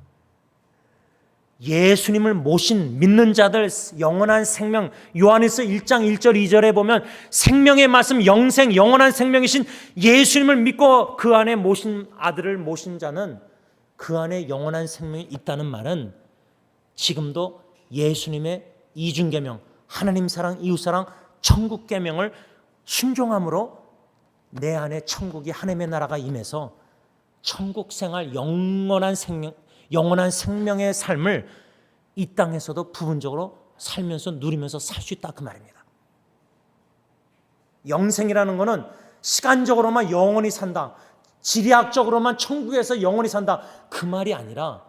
예수님을 모신 믿는 자들 영원한 생명, 요한일서 1장 1절 2절에 보면 생명의 말씀, 영생, 영원한 생명이신 예수님을 믿고 그 안에 모신 아들을 모신 자는 그 안에 영원한 생명이 있다는 말은 지금도 예수님의 이중계명, 하나님 사랑, 이웃 사랑, 천국 계명을 순종함으로 내 안에 천국이 하나님의 나라가 임해서 천국 생활, 영원한 생명의 삶을 이 땅에서도 부분적으로 살면서 누리면서 살 수 있다, 그 말입니다. 영생이라는 것은 시간적으로만 영원히 산다, 지리학적으로만 천국에서 영원히 산다, 그 말이 아니라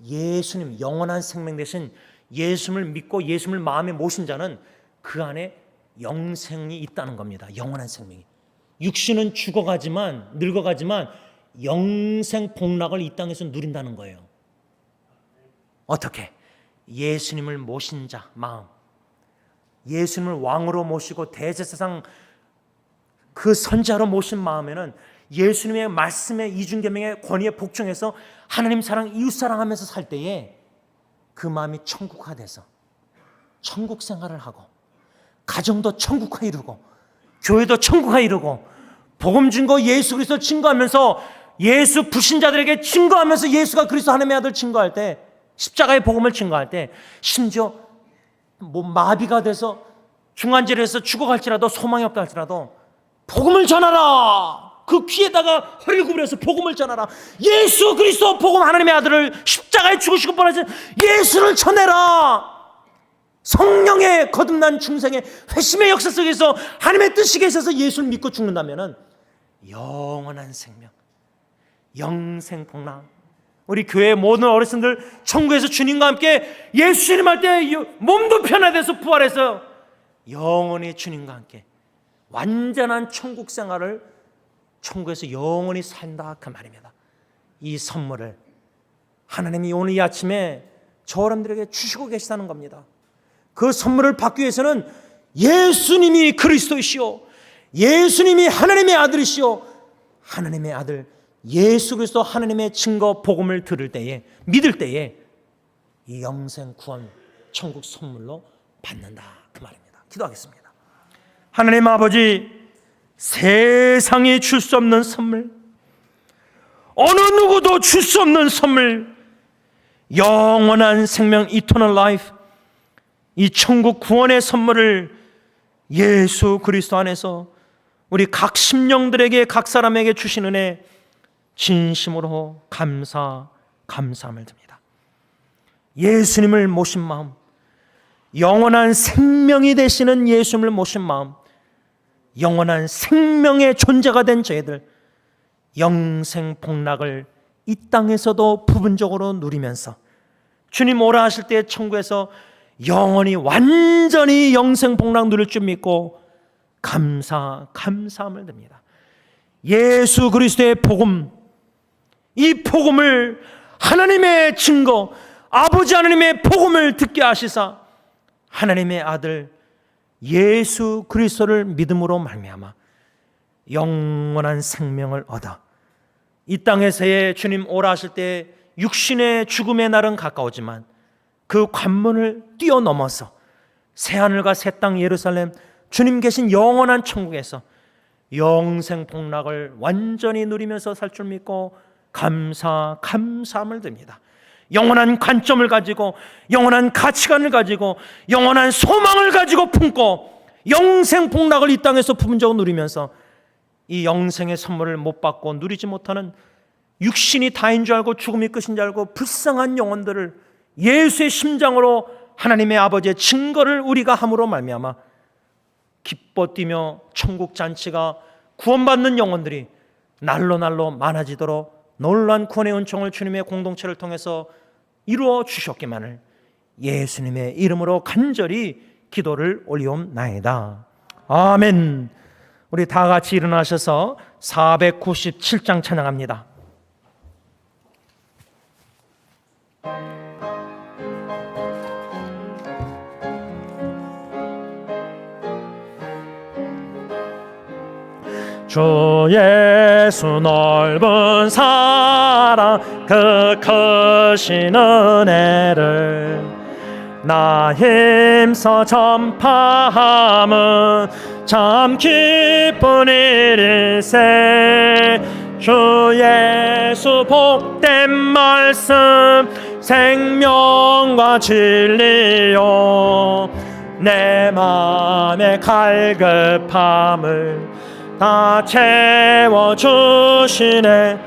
예수님, 영원한 생명 대신 예수님을 믿고 예수님을 마음에 모신 자는 그 안에 영생이 있다는 겁니다. 영원한 생명이. 육신은 죽어가지만, 늙어가지만 영생 복락을 이 땅에서 누린다는 거예요. 어떻게? 예수님을 모신 자 마음, 예수님을 왕으로 모시고 대제사장 그 선지자로 모신 마음에는 예수님의 말씀의 이중계명의 권위에 복종해서 하나님 사랑, 이웃 사랑하면서 살 때에 그 마음이 천국화돼서 천국 생활을 하고 가정도 천국화 이루고 교회도 천국화 이루고 복음 증거 예수 그리스도 증거하면서 예수 불신자들에게 증거하면서 예수가 그리스도 하나님의 아들 증거할 때, 십자가의 복음을 증거할 때 심지어 마비가 돼서 중환자실에서 죽어갈지라도 소망이 없다 할지라도 복음을 전하라. 그 귀에다가 허리를 구부려서 복음을 전하라. 예수 그리스도 복음, 하나님의 아들을 십자가에 죽으시고 부활하신 예수를 전해라. 성령의 거듭난 중생의 회심의 역사 속에서 하나님의 뜻이 계셔서 예수를 믿고 죽는다면 영원한 생명, 영생 복락. 우리 교회 모든 어르신들 천국에서 주님과 함께 예수 주님 할 때 몸도 변화돼서 부활해서 영원히 주님과 함께 완전한 천국 생활을 천국에서 영원히 산다, 그 말입니다. 이 선물을 하나님이 오늘 이 아침에 저 여러분들에게 주시고 계시다는 겁니다. 그 선물을 받기 위해서는 예수님이 그리스도이시오, 예수님이 하나님의 아들이시오, 하나님의 아들 예수 그리스도 하나님의 증거 복음을 들을 때에, 믿을 때에 이 영생 구원 천국 선물로 받는다, 그 말입니다. 기도하겠습니다. 하나님 아버지, 세상이 줄 수 없는 선물, 어느 누구도 줄 수 없는 선물, 영원한 생명, eternal life, 이 천국 구원의 선물을 예수 그리스도 안에서 우리 각 심령들에게, 각 사람에게 주신 은혜 진심으로 감사함을 듭니다. 예수님을 모신 마음, 영원한 생명이 되시는 예수님을 모신 마음, 영원한 생명의 존재가 된 저희들, 영생 복락을 이 땅에서도 부분적으로 누리면서 주님 오라 하실 때 천국에서 영원히 완전히 영생 복락 누릴 줄 믿고 감사함을 듭니다. 예수 그리스도의 복음, 이 복음을, 하나님의 증거, 아버지 하나님의 복음을 듣게 하시사 하나님의 아들 예수 그리스도를 믿음으로 말미암아 영원한 생명을 얻어 이 땅에서의 주님 오라 하실 때 육신의 죽음의 날은 가까우지만 그 관문을 뛰어넘어서 새하늘과 새 땅 예루살렘, 주님 계신 영원한 천국에서 영생 복락을 완전히 누리면서 살 줄 믿고 감사함을 듭니다. 영원한 관점을 가지고, 영원한 가치관을 가지고, 영원한 소망을 가지고 품고 영생 복락을 이 땅에서 부분적으로 누리면서 이 영생의 선물을 못 받고 누리지 못하는 육신이 다인 줄 알고 죽음이 끝인 줄 알고 불쌍한 영혼들을 예수의 심장으로 하나님의 아버지의 증거를 우리가 함으로 말미암아 기뻐 뛰며 천국 잔치가 구원받는 영혼들이 날로 많아지도록 놀라운 구원의 은총을 주님의 공동체를 통해서 이루어 주셨기만을 예수님의 이름으로 간절히 기도를 올리옵나이다. 아멘. 우리 다 같이 일어나셔서 497장 찬양합니다. 주 예수 넓은 사랑, 그 크신 은혜를 나 힘써 전파함은 참 기쁜 일일세. 주 예수 복된 말씀 생명과 진리요, 내 맘의 갈급함을 다 채워주시네.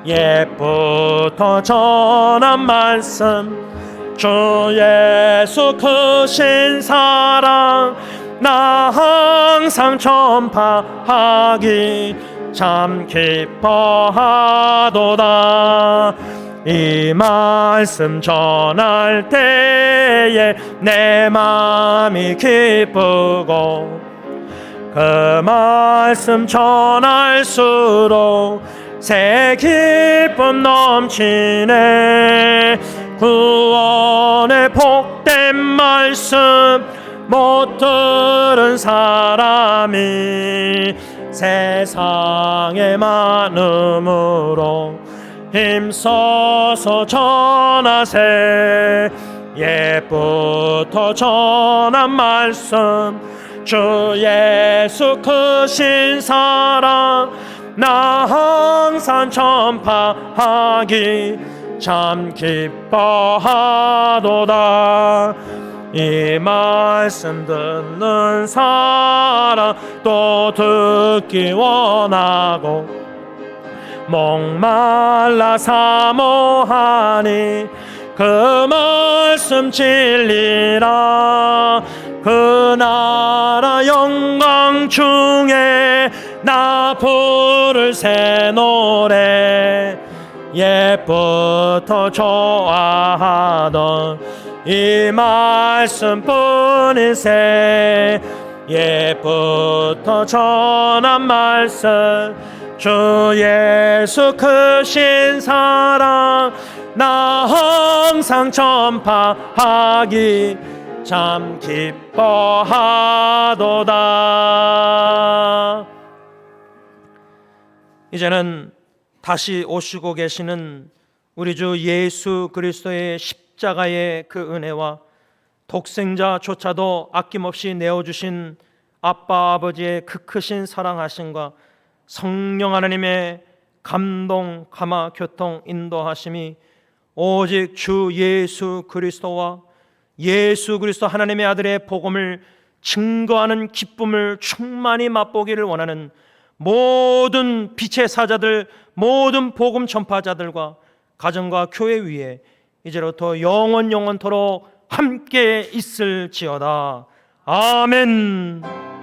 옛부터 전한 말씀, 주 예수 크신 사랑 나 항상 전파하기 참 기뻐하도다. 이 말씀 전할 때에 내 마음이 기쁘고 그 말씀 전할수록 새 기쁨 넘치네. 구원의 복된 말씀 못 들은 사람이 세상에 많음으로 힘써서 전하세. 옛부터 전한 말씀, 주 예수 크신 사랑 나 항상 전파하기 참 기뻐하도다. 이 말씀 듣는 사람 또 듣기 원하고 목말라 사모하니 그 말씀 진리라. 그 나라 영광 중에 나 부를 새 노래, 옛부터 좋아하던 이 말씀뿐일세. 옛부터 전한 말씀, 주 예수 크신 사랑 나 항상 전파하기 참 기뻐하도다. 이제는 다시 오시고 계시는 우리 주 예수 그리스도의 십자가의 그 은혜와 독생자조차도 아낌없이 내어주신 아빠 아버지의 그 크신 사랑하심과 성령 하나님의 감동, 감화, 교통, 인도하심이 오직 주 예수 그리스도와 예수 그리스도 하나님의 아들의 복음을 증거하는 기쁨을 충만히 맛보기를 원하는 모든 빛의 사자들, 모든 복음 전파자들과 가정과 교회 위에 이제로부터 영원토록 함께 있을지어다. 아멘.